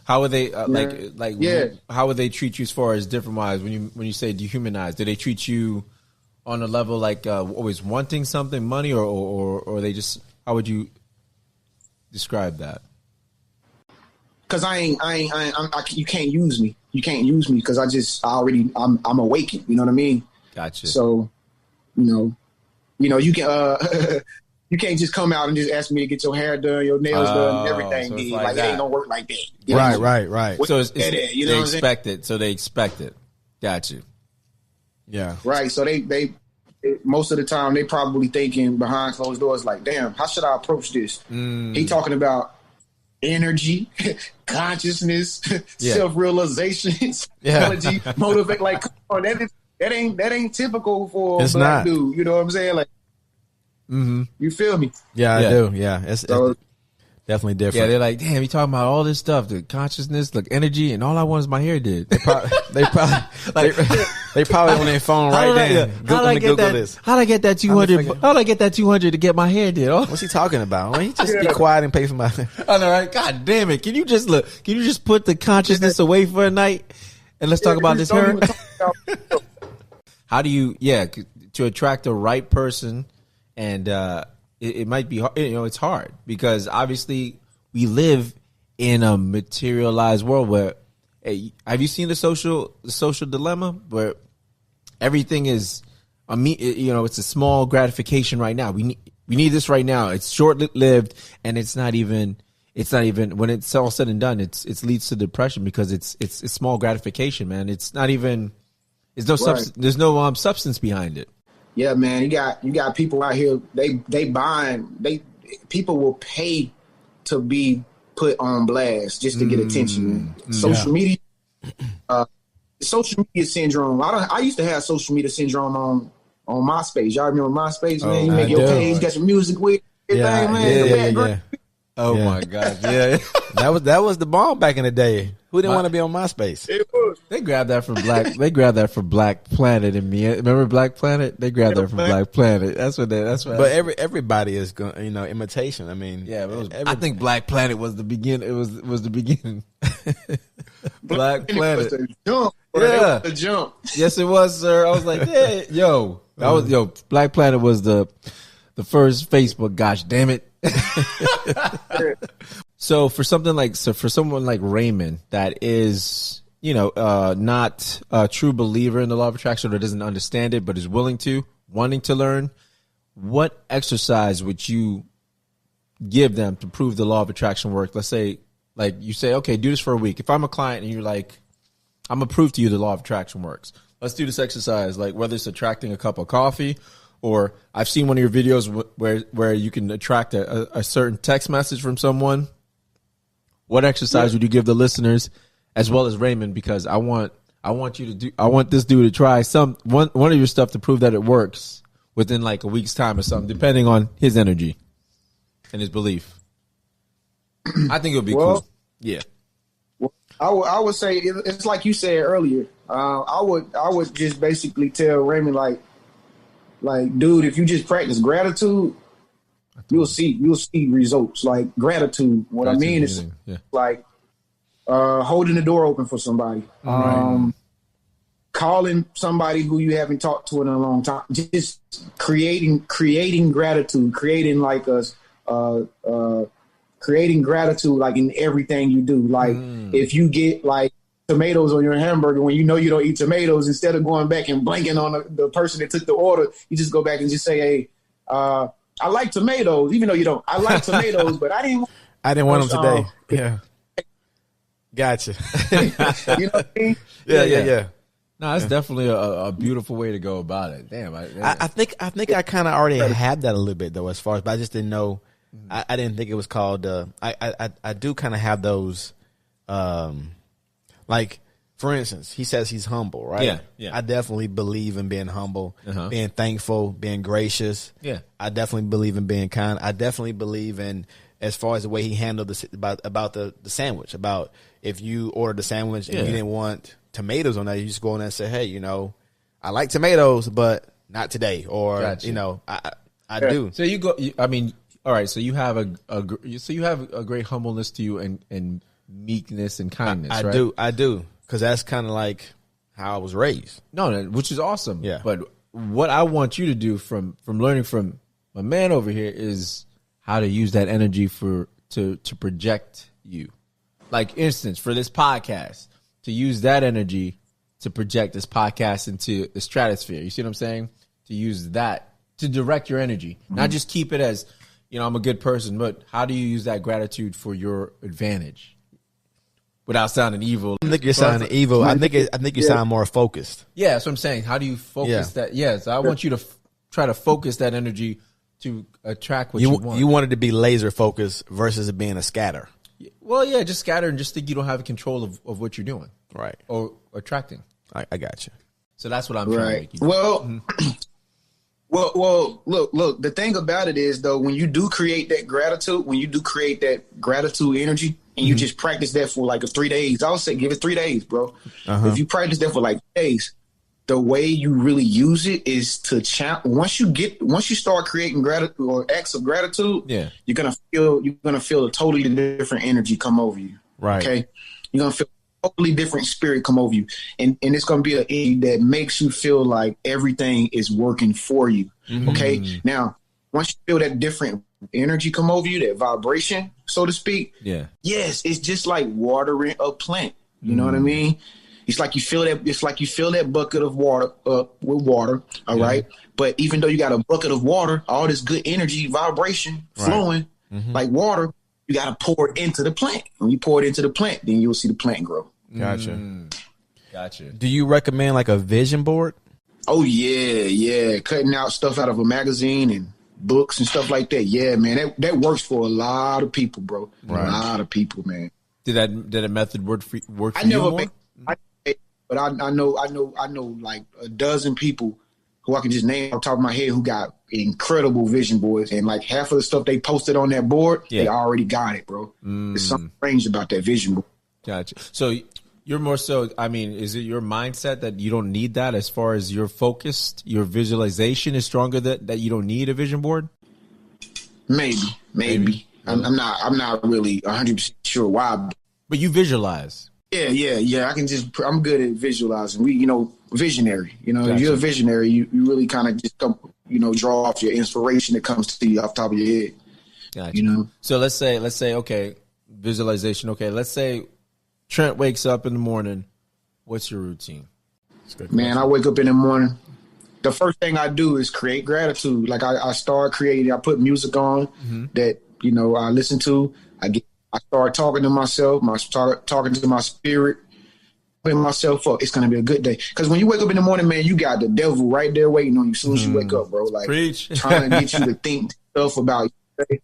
How would they how would they treat you as far as different wise when you say dehumanize? Do they treat you on a level like always wanting something, money, or they just, how would you describe that? Because you can't use me. You can't use me because I'm awakened. You know what I mean? Gotcha. So, you can you can't just come out and just ask me to get your hair done, your nails done, and everything. So it ain't gonna work like that. Right. So they expect it. Got you. Yeah. Right. So they most of the time they probably thinking behind closed doors like, damn, how should I approach this? He talking about energy, consciousness, self-realization, psychology, motivate. Like, come on, that ain't typical for a black dude. You know what I'm saying? Like, Mm-hmm. You feel me? Yeah, I do. Yeah, it's definitely different. Yeah, they're like, damn, you talking about all this stuff, the consciousness, the energy, and all I want is my hair did. They probably on their phone right then. How'd I get that 200? How'd I get that 200 to get my hair did? Oh. What's he talking about? Well, he just be quiet and pay for my. I know, right? God damn it! Can you just look? Can you just put the consciousness away for a night and let's talk about this hair? How do you, to attract the right person, and it might be hard, it's hard because obviously we live in a materialized world where, have you seen the social dilemma where everything is, it's a small gratification right now. We need this right now. It's short lived, and it's not even when it's all said and done, it leads to depression because it's small gratification, man. It's not even. There's no substance behind it. Yeah, man. You got people out here. People will pay to be put on blast just to get attention. Social media syndrome. I used to have social media syndrome on MySpace. Y'all remember MySpace, man? You make your page, got your music with everything, man. Yeah. Oh my God, yeah. that was the bomb back in the day. Who didn't want to be on MySpace? They grabbed that from Black. They grabbed that from Black Planet and me. Remember Black Planet? They grabbed that from Black Planet. That's what. But everybody is going, imitation. I mean, yeah. I think Black Planet was the beginning. It was the beginning. Black Planet. The jump. Yes, it was, sir. I was like, yeah, Black Planet was the first Facebook. Gosh, damn it. So for someone like Raymond that is, not a true believer in the law of attraction or doesn't understand it, but is wanting to learn, what exercise would you give them to prove the law of attraction work? Let's say, like you say, okay, do this for a week. If I'm a client and you're like, I'm gonna prove to you the law of attraction works. Let's do this exercise. Like whether it's attracting a cup of coffee, or I've seen one of your videos where you can attract a certain text message from someone. What exercise would you give the listeners as well as Raymond? Because I want this dude to try one of your stuff to prove that it works within like a week's time or something, depending on his energy and his belief. I think it would be cool. Yeah. Well, I would say it's like you said earlier. I would just basically tell Raymond like, dude, if you just practice gratitude, you'll see results. Like gratitude. What I mean is like holding the door open for somebody, calling somebody who you haven't talked to in a long time, just creating gratitude, creating gratitude like in everything you do. Like if you get like tomatoes on your hamburger when you know you don't eat tomatoes, instead of going back and blanking on the person that took the order, you just go back and just say, hey, I like tomatoes, even though you don't. I like tomatoes, but I didn't want them today. Yeah. Gotcha. You know what I mean? Yeah. No, that's definitely a beautiful way to go about it. Damn. I think I kind of already had that a little bit though, as far as, but I just didn't know. I didn't think it was called, I do kind of have those, like, for instance, he says he's humble, right? Yeah. I definitely believe in being humble, being thankful, being gracious. Yeah. I definitely believe in being kind. I definitely believe in, as far as the way he handled about the sandwich, about if you ordered the sandwich and you didn't want tomatoes on that, you just go in there and say, hey, I like tomatoes, but not today. Or, I do. So you go, all right. So you have a great humbleness to you and meekness and kindness. I do. Because that's kind of like how I was raised. No, which is awesome. Yeah. But what I want you to do from learning from my man over here is how to use that energy to project you. Like, instance, for this podcast, to use that energy to project this podcast into the stratosphere. You see what I'm saying? To use that to direct your energy, not just keep it as, I'm a good person, but how do you use that gratitude for your advantage? Without sounding evil. I think you're sounding evil. I think you sound more focused. Yeah, that's what I'm saying. How do you focus that? Yeah, so I want you to try to focus that energy to attract what you want. You want it to be laser focused versus it being a scatter. Well, yeah, just scatter and just think you don't have control of what you're doing. Right. Or attracting. I got you. So that's what I'm trying to make you do. Well, Well, look. The thing about it is, though, when you do create that gratitude, energy, and you just practice that for like 3 days, I would say give it 3 days, bro. If you practice that for like days, the way you really use it is to once you start creating gratitude or acts of gratitude, you're gonna feel a totally different energy come over you. Right. Okay. You're gonna feel a totally different spirit come over you. And it's gonna be an energy that makes you feel like everything is working for you. Okay. Now, once you feel that different energy come over you, that vibration, so to speak. Yes, it's just like watering a plant. You know what I mean? It's like you fill that bucket of water up with water, all right? But even though you got a bucket of water, all this good energy, vibration flowing like water, you got to pour it into the plant. When you pour it into the plant, then you'll see the plant grow. Gotcha. Do you recommend like a vision board? Oh, yeah. Cutting out stuff out of a magazine and books and stuff like that. Yeah, man, that works for a lot of people, bro. Right. A lot of people, man. Did a method work for you? But I know like a dozen people who I can just name off the top of my head who got incredible vision boards, and like half of the stuff they posted on that board, they already got it, bro. There's something strange about that vision board. Gotcha. So you're more so, I mean, is it your mindset that you don't need that as far as you're focused, your visualization is stronger that you don't need a vision board? Maybe. I'm not really 100% sure why. But you visualize. Yeah. I'm good at visualizing. Visionary. Gotcha. If you're a visionary, you really kind of just come, draw off your inspiration that comes to you off the top of your head. Gotcha. So let's say, okay, visualization. Okay, let's say Trent wakes up in the morning. What's your routine? Man, I wake up in the morning. The first thing I do is create gratitude. Like I start creating. I put music on that I listen to. I start talking to myself. Talking to my spirit. Putting myself up. It's gonna be a good day. Because when you wake up in the morning, man, you got the devil right there waiting on you as soon as you wake up, bro. Like trying to get you to think stuff about you.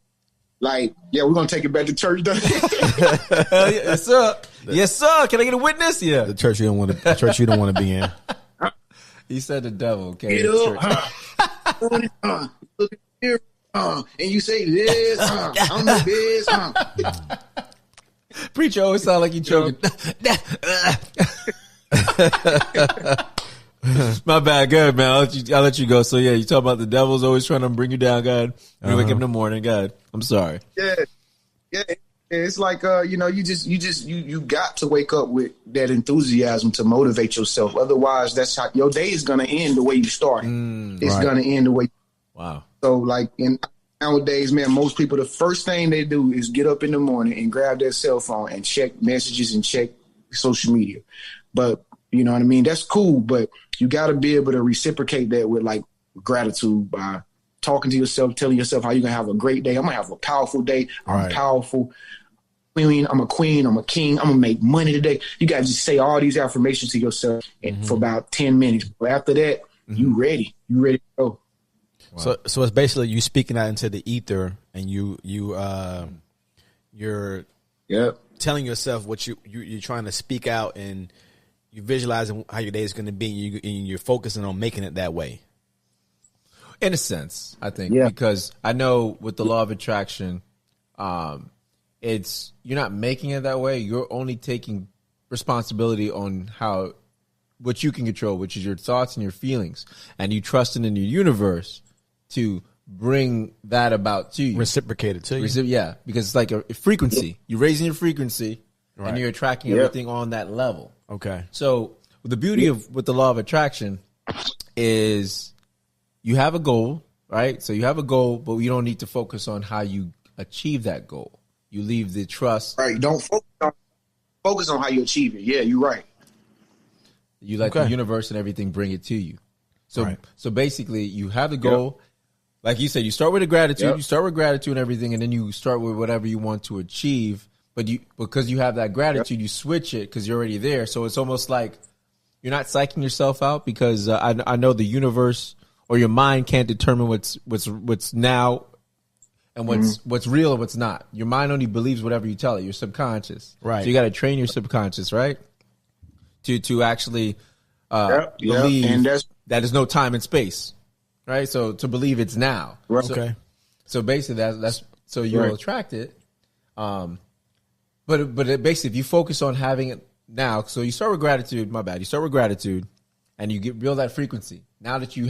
Like, yeah, we're gonna take it back to church. Yes, sir. Yes, sir. Can I get a witness? Yeah. The church you don't want to be in. He said the devil. Okay. Get up. Look at here. And you say this. I'm the best. Preacher always sound like he choking. My bad. Good, man. I'll let you go. So yeah, you talk about the devil's always trying to bring you down. God, you wake up in the morning. God, I'm sorry. Yeah. It's like you got to wake up with that enthusiasm to motivate yourself. Otherwise, that's how your day is gonna end the way you start. It's gonna end the way. Wow. So like nowadays, man, most people, the first thing they do is get up in the morning and grab their cell phone and check messages and check social media. But you know what I mean? That's cool, but you got to be able to reciprocate that with like gratitude by talking to yourself, telling yourself how you're going to have a great day. I'm going to have a powerful day. I'm powerful. Queen. I'm a queen. I'm a king. I'm going to make money today. You got to just say all these affirmations to yourself for about 10 minutes. But after that, you ready. You ready to go. Wow. So it's basically you speaking out into the ether, and you're telling yourself what you're trying to speak out, and you visualizing how your day is going to be, and you're focusing on making it that way. In a sense, I think, because I know with the law of attraction, it's you're not making it that way. You're only taking responsibility on what you can control, which is your thoughts and your feelings, and you trusting in your universe to bring that about to you. Reciprocate it to you. Yeah, because it's like a frequency. You're raising your frequency, and you're attracting everything on that level. Okay. So the beauty with the law of attraction is you have a goal, right? So you have a goal, but you don't need to focus on how you achieve that goal. You leave the trust. Right. Don't focus on how you achieve it. Yeah, you're right. You let the universe and everything bring it to you. So basically you have the goal. Like you said, you start with a gratitude. You start with gratitude and everything, and then you start with whatever you want to achieve. But because you have that gratitude, you switch it because you're already there. So it's almost like you're not psyching yourself out because I know the universe or your mind can't determine what's now and what's real and what's not. Your mind only believes whatever you tell it. Your subconscious, right? So you got to train your subconscious, right, to actually believe and that there's no time and space. right? So to believe it's now. Right. So, so basically that's so you'll attract it. But basically, if you focus on having it now, so you start with gratitude. My bad. You start with gratitude, and you build that frequency. Now that you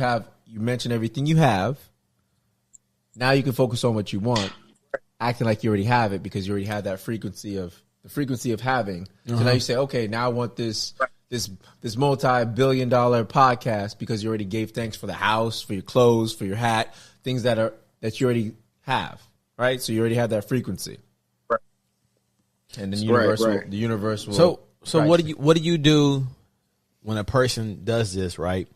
mentioned everything you have. Now you can focus on what you want, acting like you already have it because you already have that frequency of having. So now you say, okay, now I want this multi-billion-dollar podcast because you already gave thanks for the house, for your clothes, for your hat, things that you already have, right? So you already have that frequency, right? And then the universe will. So what do you do when a person does this, right?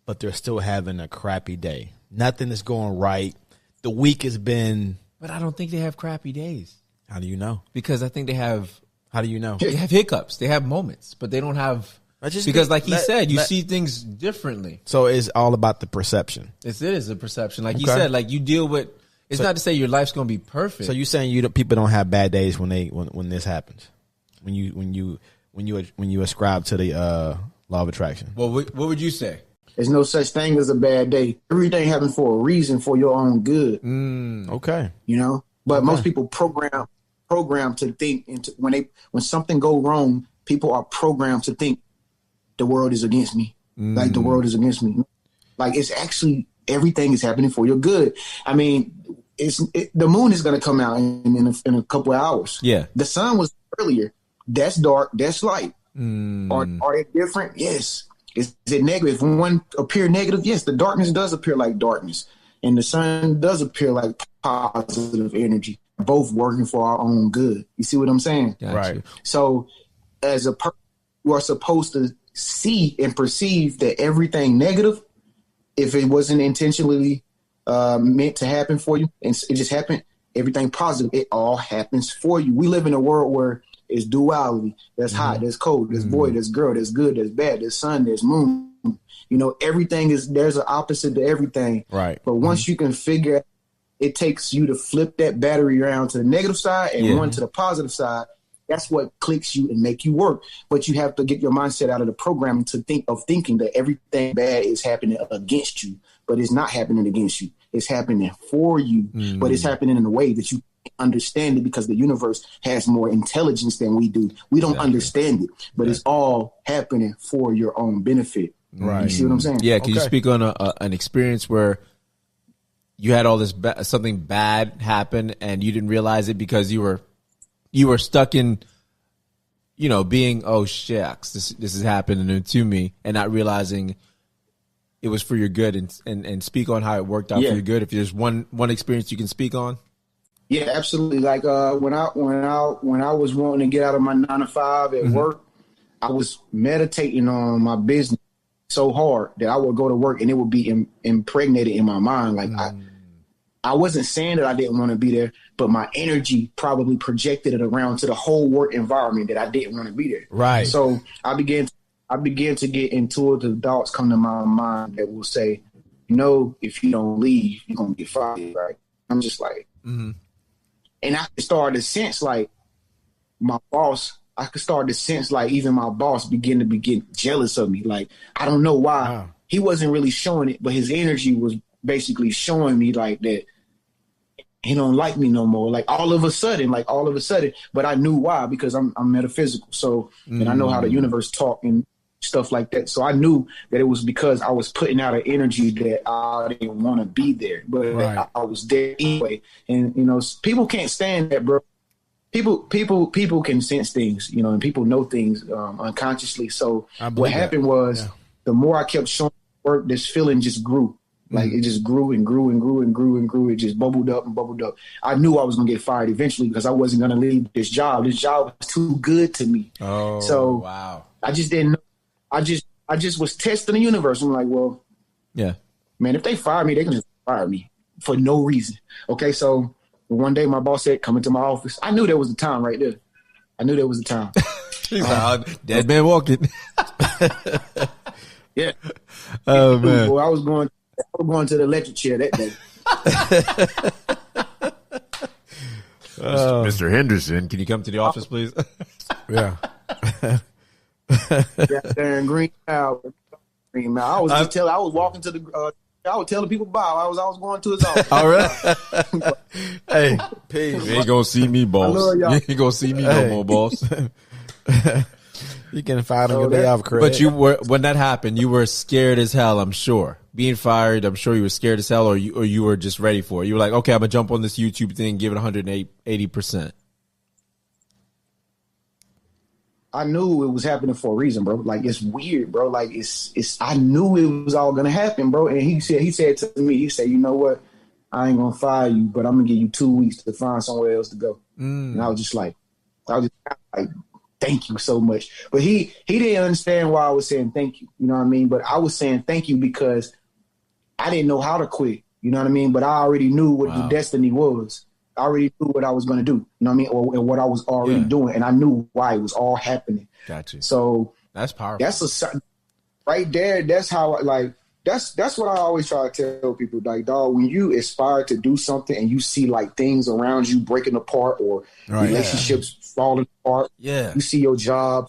But they're still having a crappy day. Nothing is going right. The week has been. But I don't think they have crappy days. How do you know? Because I think they have. How do you know? They have hiccups. They have moments, but they don't have. Because, like he said, you see things differently. So it's all about the perception. It is a perception. Like he said, like you deal with. It's not to say your life's going to be perfect. So you're saying people don't have bad days when this happens, when you ascribe to the law of attraction. Well, what would you say? There's no such thing as a bad day. Everything happens for a reason, for your own good. Okay. You know, but most people program to think when something go wrong, people are programmed to think the world is against me. Like the world is against me. Like it's actually everything is happening for your good. I mean, the moon is going to come out in a couple of hours. Yeah. The sun was earlier. That's dark. That's light. Are they different? Yes. Is it negative? When one appear negative, yes, the darkness does appear like darkness, and the sun does appear like positive energy. Both working for our own good. You see what I'm saying? Gotcha. Right. So, as a person, you are supposed to see and perceive that everything negative, if it wasn't intentionally meant to happen for you, and it just happened, everything positive, it all happens for you. We live in a world where it's duality. There's hot, there's cold, there's boy, there's girl, there's good, there's bad, there's sun, there's moon. You know, there's an opposite to everything. Right. But once you can figure it takes you to flip that battery around to the negative side and one to the positive side. That's what clicks you and make you work. But you have to get your mindset out of the programming to thinking that everything bad is happening against you, but it's not happening against you. It's happening for you, but it's happening in a way that you understand it because the universe has more intelligence than we do. We don't understand it, but it's all happening for your own benefit. Right. You see what I'm saying? Yeah. Can you speak on an experience where you had all this something bad happen and you didn't realize it because you were stuck in, being, oh shucks, this is happening to me, and not realizing it was for your good, and speak on how it worked out for your good. If there's one experience you can speak on. Yeah, absolutely. Like when I was wanting to get out of my 9-to-5 at work, I was meditating on my business so hard that I would go to work and it would be impregnated in my mind. Like I wasn't saying that I didn't want to be there, but my energy probably projected it around to the whole work environment that I didn't want to be there. Right. So I began to get intuitive thoughts come to my mind that will say, if you don't leave, you're gonna get fired. Right. I'm just like, and I started to sense like my boss. I could start to sense like even my boss begin to get jealous of me. Like I don't know why. Wow. He wasn't really showing it, but his energy was basically showing me like that. He don't like me no more. Like all of a sudden, but I knew why because I'm metaphysical. So, and I know how the universe talk and stuff like that. So I knew that it was because I was putting out an energy that I didn't want to be there, but I was there anyway. And, people can't stand that, bro. People can sense things, and people know things unconsciously. So what happened was the more I kept showing work, this feeling just grew. Like it just grew and grew and grew and grew and grew. It just bubbled up and bubbled up. I knew I was going to get fired eventually because I wasn't going to leave this job. This job was too good to me. Oh, so wow. I just didn't know. I just was testing the universe. I'm like, well, man, if they fire me, they can just fire me for no reason. Okay. So one day my boss said, come into my office. I knew there was a time right there. I knew there was a time. He's like, dead man walking. Yeah. Oh man. Well, I was going to the electric chair that day. Mr. Henderson, can you come to the office, please? Yeah. There in Green Mountain. I was walking to the I was telling people bye. I was going to his office. All right. Hey, peace. You ain't gonna see me, boss. You ain't gonna see me no more, boss. You can fire on your day off, Craig. But you were, when that happened, you were scared as hell, I'm sure. Being fired, I'm sure you were scared as hell, or you were just ready for it. You were like, okay, I'm gonna jump on this YouTube thing, give it 180%. I knew it was happening for a reason, bro. Like, it's weird, bro. Like, it's. I knew it was all gonna happen, bro. And he said to me, he said, you know what? I ain't gonna fire you, but I'm gonna give you 2 weeks to find somewhere else to go. And I was just like, thank you so much. But he didn't understand why I was saying thank you. You know what I mean? But I was saying thank you because I didn't know how to quit. You know what I mean? But I already knew what the destiny was. I already knew what I was going to do. You know what I mean? Or what I was already doing. And I knew why it was all happening. Gotcha. So that's powerful. That's right there. That's how, like, that's what I always try to tell people. Like, dog, when you aspire to do something and you see like things around you breaking apart or relationships falling apart, you see your job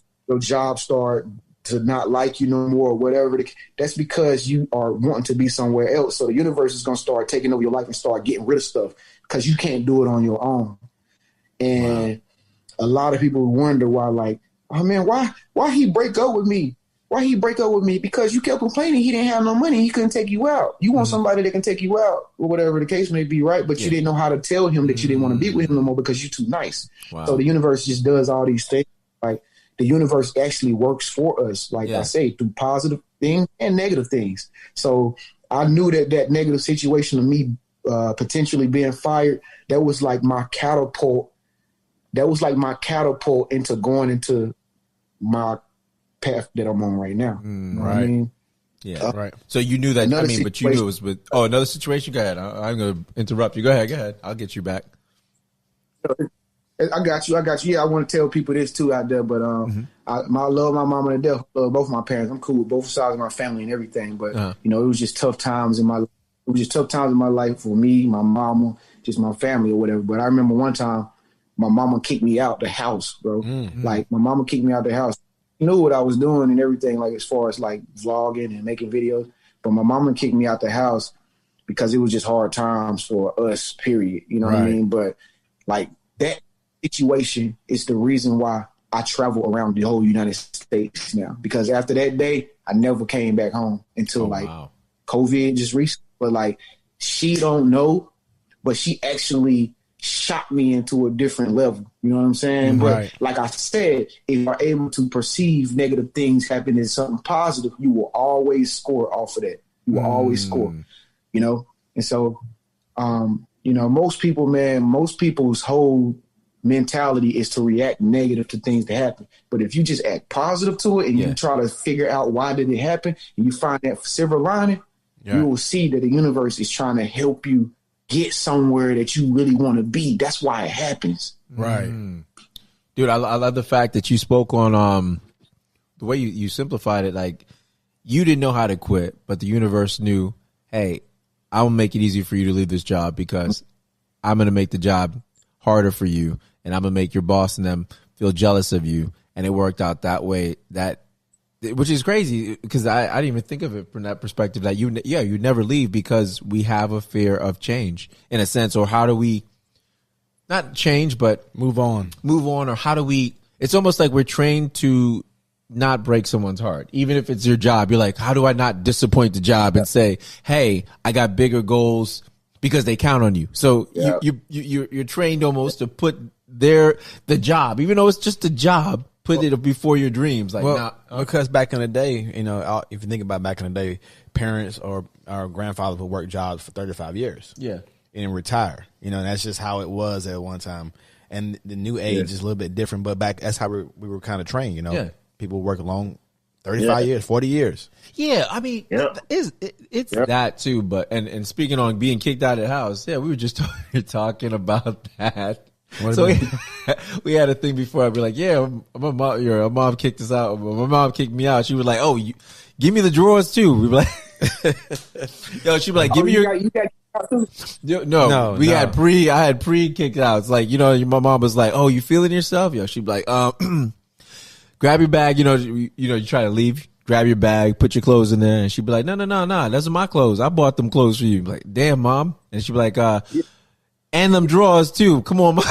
start to not like you no more or whatever. That's because you are wanting to be somewhere else. So the universe is going to start taking over your life and start getting rid of stuff because you can't do it on your own. And a lot of people wonder why, like, oh man, why he break up with me? Why he break up with me? Because you kept complaining he didn't have no money. He couldn't take you out. You want somebody that can take you out or whatever the case may be, right? But you didn't know how to tell him that you didn't want to be with him no more because you're too nice. So the universe just does all these things. Like, the universe actually works for us, like I say, through positive things and negative things. So I knew that negative situation of me potentially being fired, that was like my catapult. That was like my catapult into going into my path that I'm on right now. You know what I mean? Yeah, right. So you knew that, but you knew it was with, another situation? Go ahead. I'm going to interrupt you. Go ahead. I'll get you back. I got you. Yeah, I want to tell people this too out there, but I love my mama to death. Both my parents. I'm cool with both sides of my family and everything. But you know, it was just tough times in my. It was just tough times in my life for me, my mama, just my family or whatever. But I remember one time, my mama kicked me out the house, bro. Like, my mama kicked me out the house. She knew what I was doing and everything, like as far as like vlogging and making videos. But my mama kicked me out the house because it was just hard times for us. Period. You know what I mean? But like, that situation is the reason why I travel around the whole United States now, because after that day, I never came back home until COVID just recently. But like, she don't know, but she actually shot me into a different level. You know what I'm saying? But like I said, if you're able to perceive negative things happen as something positive, you will always score off of that. You will always score, you know? And so, you know, most people's whole mentality is to react negative to things that happen. But if you just act positive to it and you try to figure out why did it happen, and you find that silver lining, you will see that the universe is trying to help you get somewhere that you really want to be. That's why it happens. Right. Dude, I love the fact that you spoke on the way you simplified it. Like, you didn't know how to quit, but the universe knew, hey, I will make it easy for you to leave this job because I'm going to make the job harder for you, and I'm going to make your boss and them feel jealous of you. And it worked out that way, which is crazy because I didn't even think of it from that perspective, that you never leave because we have a fear of change in a sense. Or how do we not change, but move on, or how do we, it's almost like we're trained to not break someone's heart. Even if it's your job, you're like, how do I not disappoint the job and say, hey, I got bigger goals, because they count on you. So you're trained almost to put the job, even though it's just a job, put it before your dreams. Like, because back in the day, you know, if you think about back in the day, parents or our grandfathers would work jobs for 35 years. Yeah. And retire. You know, and that's just how it was at one time. And the new age is a little bit different, but back, that's how we were kind of trained, you know. Yeah. People work long 35 years, 40 years. Yeah, I mean, it's that too. But and speaking on being kicked out of the house, we were just talking about that. So we had a thing before. I'd be like, my mom kicked us out. My mom kicked me out. She was like, oh, give me the drawers too. We were like, she'd be like, give me your. I had pre kicked out. It's like, you know, my mom was like, oh, you feeling yourself? She'd be like, grab your bag. You know, you try to leave. grab your bag, put your clothes in there, and she'd be like, no, those are my clothes. I bought them clothes for you. Like, damn, mom. And she'd be like, and them drawers too. Come on, mom.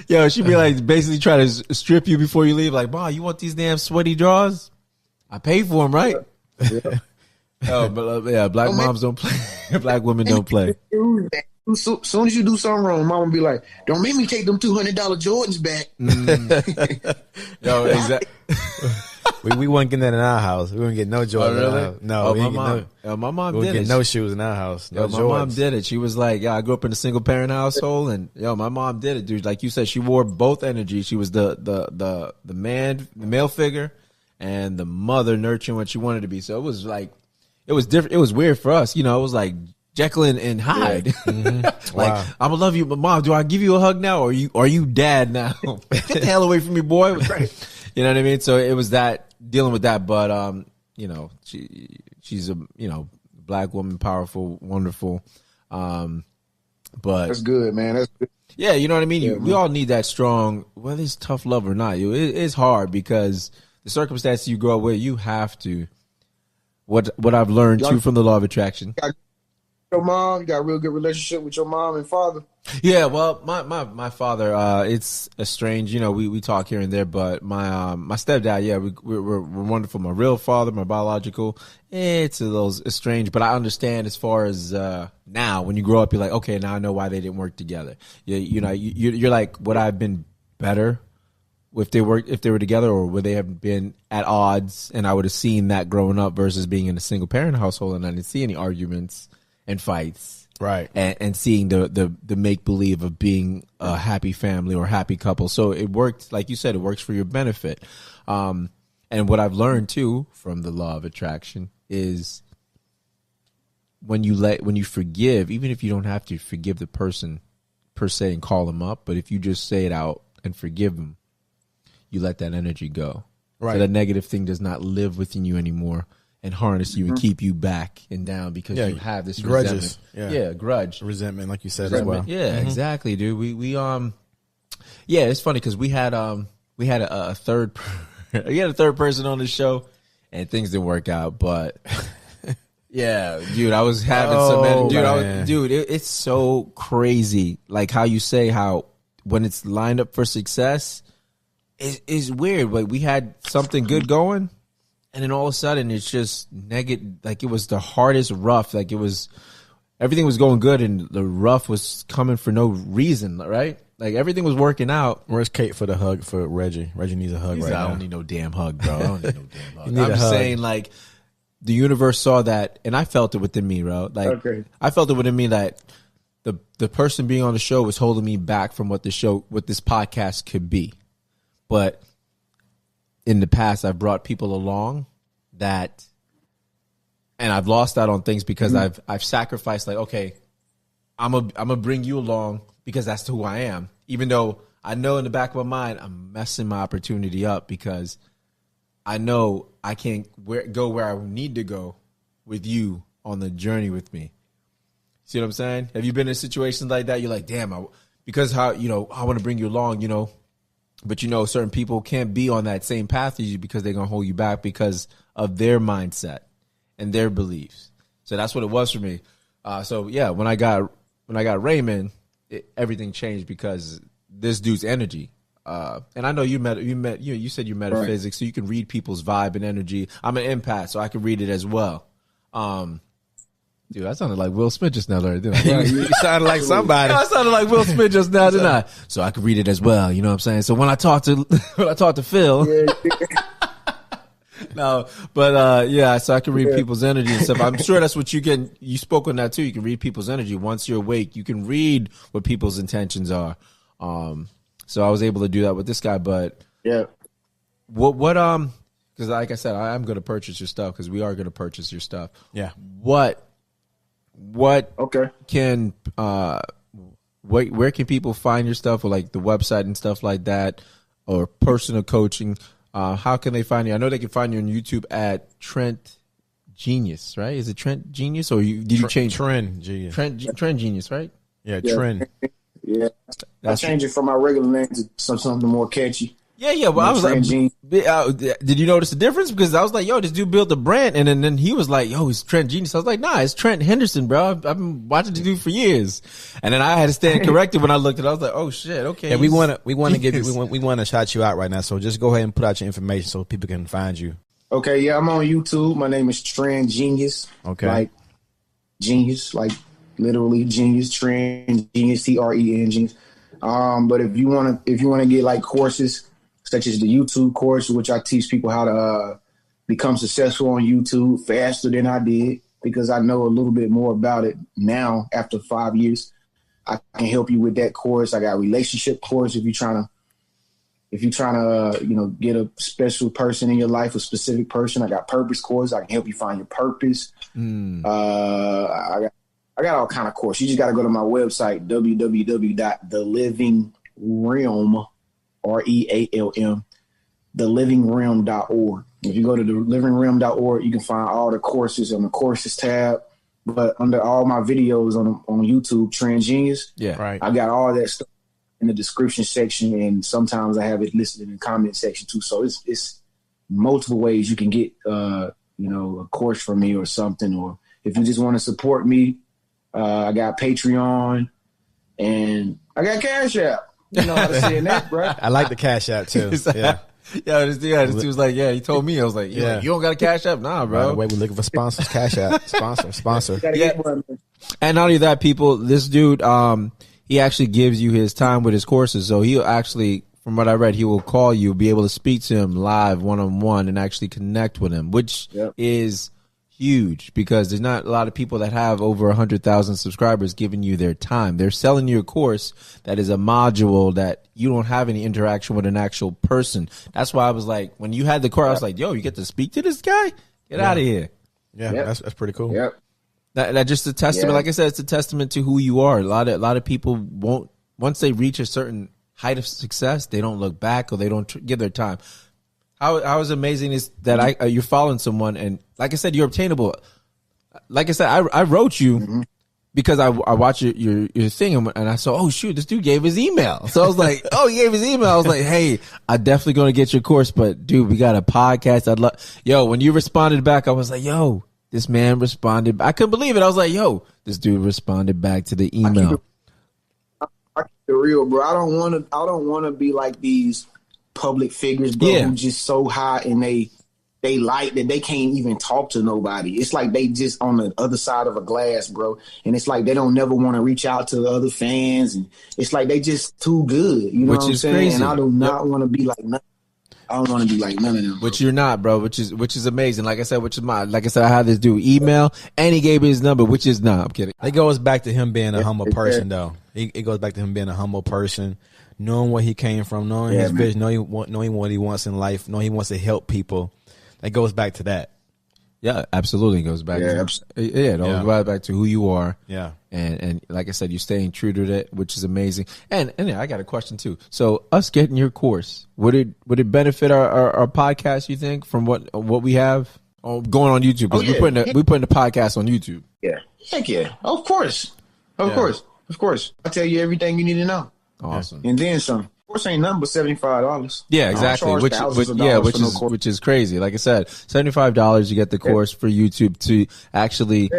Yo, she'd be like, basically try to strip you before you leave. Like, mom, you want these damn sweaty drawers? I paid for them, right? Yeah. Oh, but black moms don't play. Black women don't play. Soon as you do something wrong, mama be like, "Don't make me take them $200 Jordans back." Yo, exactly. we weren't getting that in our house. We wouldn't get no Jordans. Oh, really? No, my mom we did get it. no shoes in our house. No, my mom did it. She was like, I grew up in a single parent household, and my mom did it, dude. Like you said, she wore both energies. She was the male figure, and the mother nurturing what she wanted to be. So it was like, it was different. It was weird for us, it was like Jekyll and Hyde. Yeah. Mm-hmm. Like, wow. I'm gonna love you, but mom, do I give you a hug now, or are you dad now? Get the hell away from me, boy. You know what I mean? So it was that, dealing with that, but she's a black woman, powerful, wonderful. But that's good, man. That's good. Yeah, you know what I mean. Yeah, we all need that strong, whether it's tough love or not. It's hard because the circumstances you grow up with, you have to. What I've learned too from the law of attraction. Your mom, you got a real good relationship with your mom and father? Yeah, well, my father, it's estranged. We talk here and there, but my stepdad, yeah, we're wonderful. My real father, my biological, it's a little estranged, but I understand as far as now, when you grow up, you're like, okay, now I know why they didn't work together. You're like, would I have been better if they were together, or would they have been at odds? And I would have seen that growing up versus being in a single parent household, and I didn't see any arguments and fights, right? And seeing the make believe of being a happy family or happy couple. So it worked, like you said, it works for your benefit. And what I've learned too from the law of attraction is when you forgive, even if you don't have to forgive the person per se and call them up, but if you just say it out and forgive them, you let that energy go. Right. So that negative thing does not live within you anymore and harness you and keep you back and down because you have this grudges. Resentment. Grudge. Resentment, like you said as well. Yeah, exactly, dude. We it's funny because we had a third person on the show and things didn't work out, but yeah, dude, I was having it's so crazy. Like how you say how when it's lined up for success, it's weird. Like we had something good going, and then all of a sudden it's just negative. Like it was the hardest rough. Like it was, everything was going good, and the rough was coming for no reason, right? Like everything was working out. Where's Kate for the hug for Reggie? Reggie needs a hug now. I don't need no damn hug, bro. I don't need no damn hug. I'm just saying, like, the universe saw that, and I felt it within me, bro. Like, I felt it within me that the person being on the show was holding me back from what this podcast could be. But in the past, I've brought people along that, and I've lost out on things because I've sacrificed. Like, okay, I'm gonna bring you along because that's who I am. Even though I know in the back of my mind I'm messing my opportunity up because I know I can't go where I need to go with you on the journey with me. See what I'm saying? Have you been in situations like that? You're like, damn, because how I want to bring you along, but certain people can't be on that same path as you because they're gonna hold you back because of their mindset and their beliefs. So that's what it was for me. So yeah, when I got Raymond, everything changed because this dude's energy. And I know you said you metaphysics, so you can read people's vibe and energy. I'm an empath, so I can read it as well. Dude, I sounded like Will Smith just now, didn't I? You sounded like somebody. I sounded like Will Smith just now, didn't I? So I can read it as well. You know what I'm saying? So when I talk to Phil, no, but so I can read people's energy and stuff. I'm sure that's what you spoke on that too. You can read people's energy. Once you're awake, you can read what people's intentions are. So I was able to do that with this guy, but what because like I said, I'm going to purchase your stuff because we are going to purchase your stuff. Yeah. What can where can people find your stuff, or like the website and stuff like that, or personal coaching? How can they find you? I know they can find you on YouTube at Trent Genius, right? Is it Trent Genius, or did you change Tren Genius? Trent Genius, right? Yeah, Tren. Yeah, I changed it from my regular name to something more catchy. Yeah. Well, I was like, did you notice the difference? Because I was like, yo, this dude built a brand, and then he was like, yo, it's Tren Genius. I was like, nah, it's Tren Henderson, bro. I've been watching the dude for years, and then I had to stand corrected when I looked at it. I was like, oh shit, okay. Yeah, we want to shout you out right now. So just go ahead and put out your information so people can find you. Okay, yeah, I'm on YouTube. My name is Tren Genius. Okay, like genius, like literally genius. Tren Genius, TREN Genius. But if you want to get like courses such as the YouTube course, which I teach people how to become successful on YouTube faster than I did, because I know a little bit more about it now after 5 years. I can help you with that course. I got a relationship course if you're trying to get a special person in your life, a specific person. I got purpose course. I can help you find your purpose. I got all kind of course. You just got to go to my website, www.thelivingrealm, REALM, thelivingrealm.org. If you go to thelivingrealm.org, you can find all the courses on the courses tab. But under all my videos on YouTube, Tren Genius, right, I got all that stuff in the description section, and sometimes I have it listed in the comment section too. So it's multiple ways you can get a course from me or something. Or if you just want to support me, I got Patreon and I got Cash App. You know how to say that, right? I like the Cash App too. Yeah. This dude was like, he told me. I was like, you don't got a Cash App? Nah, bro. By the way, we're looking for sponsors. Cash App. Sponsor. Yeah. And not only that, people, this dude, he actually gives you his time with his courses. So he'll actually, from what I read, he will call you, be able to speak to him live, one-on-one, and actually connect with him, which is huge, because there's not a lot of people that have over 100,000 subscribers giving you their time. They're selling you a course that is a module that you don't have any interaction with an actual person. That's why I was like, when you had the course, I was like, yo, you get to speak to this guy? Get out of here. Yeah, that's pretty cool. Yep. That just a testament. Like I said, it's a testament to who you are. A lot of people won't, once they reach a certain height of success, they don't look back, or they don't give their time. How is amazing is that you're following someone, and like I said, you're obtainable. Like I said, I wrote you because I watched your thing, and I saw, oh shoot, this dude gave his email. So I was like, oh, he gave his email. I was like, hey, I definitely gonna get your course, but dude, we got a podcast. When you responded back, I was like, yo, this man responded. I couldn't believe it. I was like, yo, this dude responded back to the email. I keep it real, bro. I don't want to be like these public figures, bro, who just so high and they like that they can't even talk to nobody. It's like they just on the other side of a glass, bro. And it's like they don't never want to reach out to the other fans, and it's like they just too good. You know what I'm saying? Crazy. And I do not want to be like nothing. I don't want to be like none of them. Which you're not, bro. Which is amazing. Like I said, I had this dude email, and he gave me his number, which is not. I'm kidding. It goes back to him being a humble person, though. It goes back to him being a humble person, knowing where he came from, knowing his vision, knowing what he wants in life, knowing he wants to help people. That goes back to that. Yeah, absolutely. It goes back goes back to who you are. Yeah. And like I said, you're staying true to that, which is amazing. And I got a question too. So us getting your course, would it benefit our podcast, you think, from what we have going on YouTube? Because we're putting the podcast on YouTube. Yeah. Heck yeah. Of course. Of course. I'll tell you everything you need to know. Awesome. And then some. Of course, ain't nothing but $75. Yeah, exactly. Which is crazy. Like I said, $75 you get the course for YouTube to actually.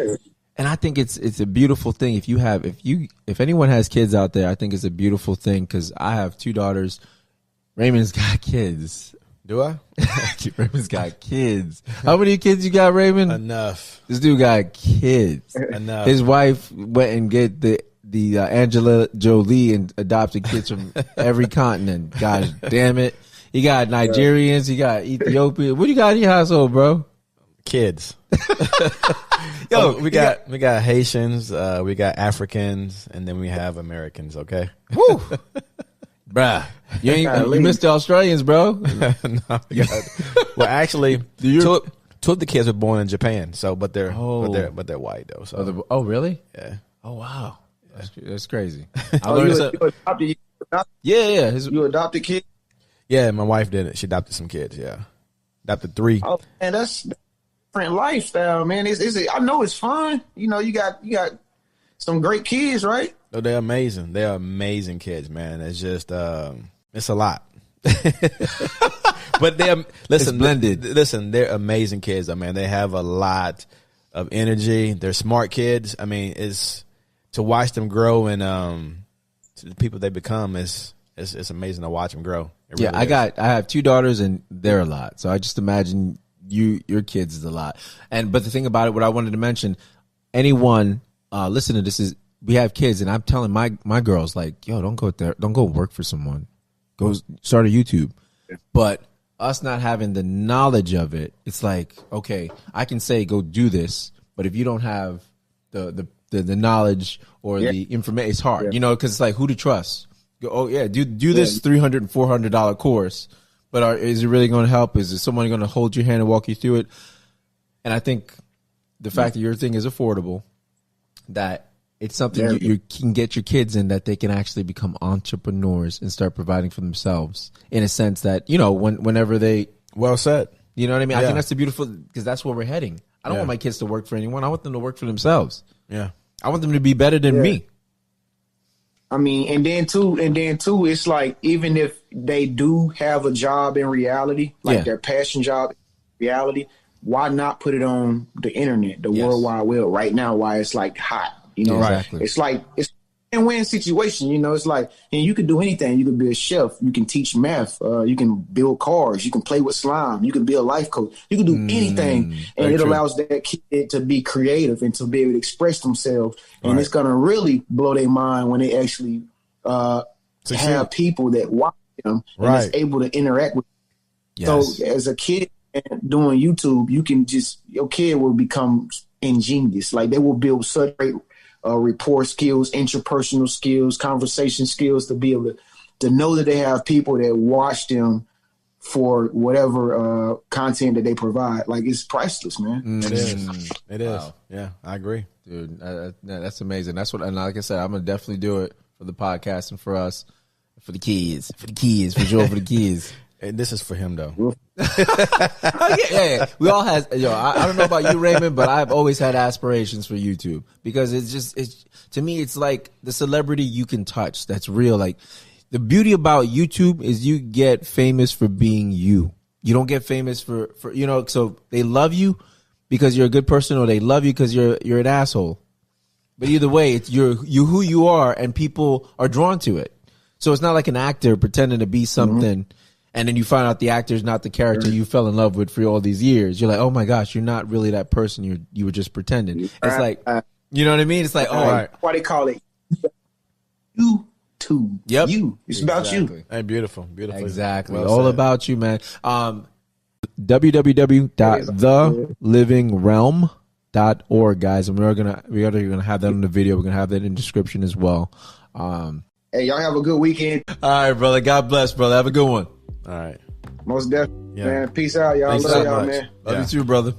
And I think it's a beautiful thing. If anyone has kids out there, I think it's a beautiful thing, because I have 2 daughters. Raymond's got kids. Do I? Raymond's got kids. How many kids you got, Raymond? Enough. This dude got kids. Enough. His wife went and get the Angela Jolie and adopted kids from every continent. Gosh damn it. He got Nigerians. He got Ethiopian. What do you got in your household, bro? Kids. Yo, we got Haitians, we got Africans, and then we have Americans, okay? Woo. Bruh. You missed the Australians, bro. No, well, actually, two of the kids were born in Japan, so but they're white though. So really? Yeah. Oh wow. That's crazy. You adopted? Yeah. You adopted kids? Yeah, my wife did it. She adopted some kids. Yeah, adopted 3. Oh, man, that's different lifestyle, man. I know it's fun. You know, you got some great kids, right? Oh, they're amazing. They're amazing kids, man. It's just it's a lot. But they're listen, blended. Listen, they're amazing kids. I mean, they have a lot of energy. They're smart kids. I mean, it's to watch them grow and to the people they become is it's amazing to watch them grow. It really is. I have 2 daughters and they're a lot. So I just imagine your kids is a lot. But the thing about it, what I wanted to mention, anyone listen to this is we have kids and I'm telling my girls like, yo, don't go there, don't go work for someone. Go start a YouTube. Yeah. But us not having the knowledge of it, it's like, okay, I can say go do this, but if you don't have the knowledge or the information, it's hard, you know, because it's like who to trust. Go, oh yeah, do this $300 and $400 course, but is it really going to help? Is it someone going to hold your hand and walk you through it? And I think the fact that your thing is affordable, that it's something you can get your kids in, that they can actually become entrepreneurs and start providing for themselves in a sense that, you know, whenever they. Well said. You know what I mean? I think that's the beautiful, because that's where we're heading. I don't want my kids to work for anyone. I want them to work for themselves. Yeah. I want them to be better than me. I mean, and then too, it's like, even if they do have a job in reality, like their passion job in reality, why not put it on the internet, the World Wide Web right now, while it's like hot? You know, It's like it's a win-win situation. You know, it's like, and you can do anything. You can be a chef. You can teach math. You can build cars. You can play with slime. You can be a life coach. You can do anything, and it allows that kid to be creative and to be able to express themselves. And it's gonna really blow their mind when they actually have people that watch them and is able to interact with them. So as a kid doing YouTube, you can your kid will become ingenious. Like they will build such great rapport skills, interpersonal skills, conversation skills, to be able to know that they have people that watch them for whatever content that they provide. Like, it's priceless, man. It is. It is. Wow. Yeah, I agree, dude. That's amazing. That's what, and like I said, I'm gonna definitely do it for the podcast and for us, for the kids, for sure, for the kids. And this is for him, though. We all have. I don't know about you, Raymond, but I've always had aspirations for YouTube, because it's to me, it's like the celebrity you can touch. That's real. Like, the beauty about YouTube is you get famous for being you. You don't get famous for so they love you because you're a good person, or they love you because you're an asshole. But either way, it's you who you are, and people are drawn to it. So it's not like an actor pretending to be something. And then you find out the actor is not the character you fell in love with for all these years. You're like, oh my gosh, you're not really that person. You were just pretending. It's like, you know what I mean? It's like, why they call it YouTube. Yep. It's about you. Hey, beautiful. Exactly. Well all said. about you, man. www.thelivingrealm.org, guys. And we're gonna have that on the video. We're gonna have that in the description as well. Hey, y'all have a good weekend. All right, brother. God bless, brother. Have a good one. All right. Most definitely, man. Peace out, y'all. Thanks Love so y'all, much. man. Love you too, brother.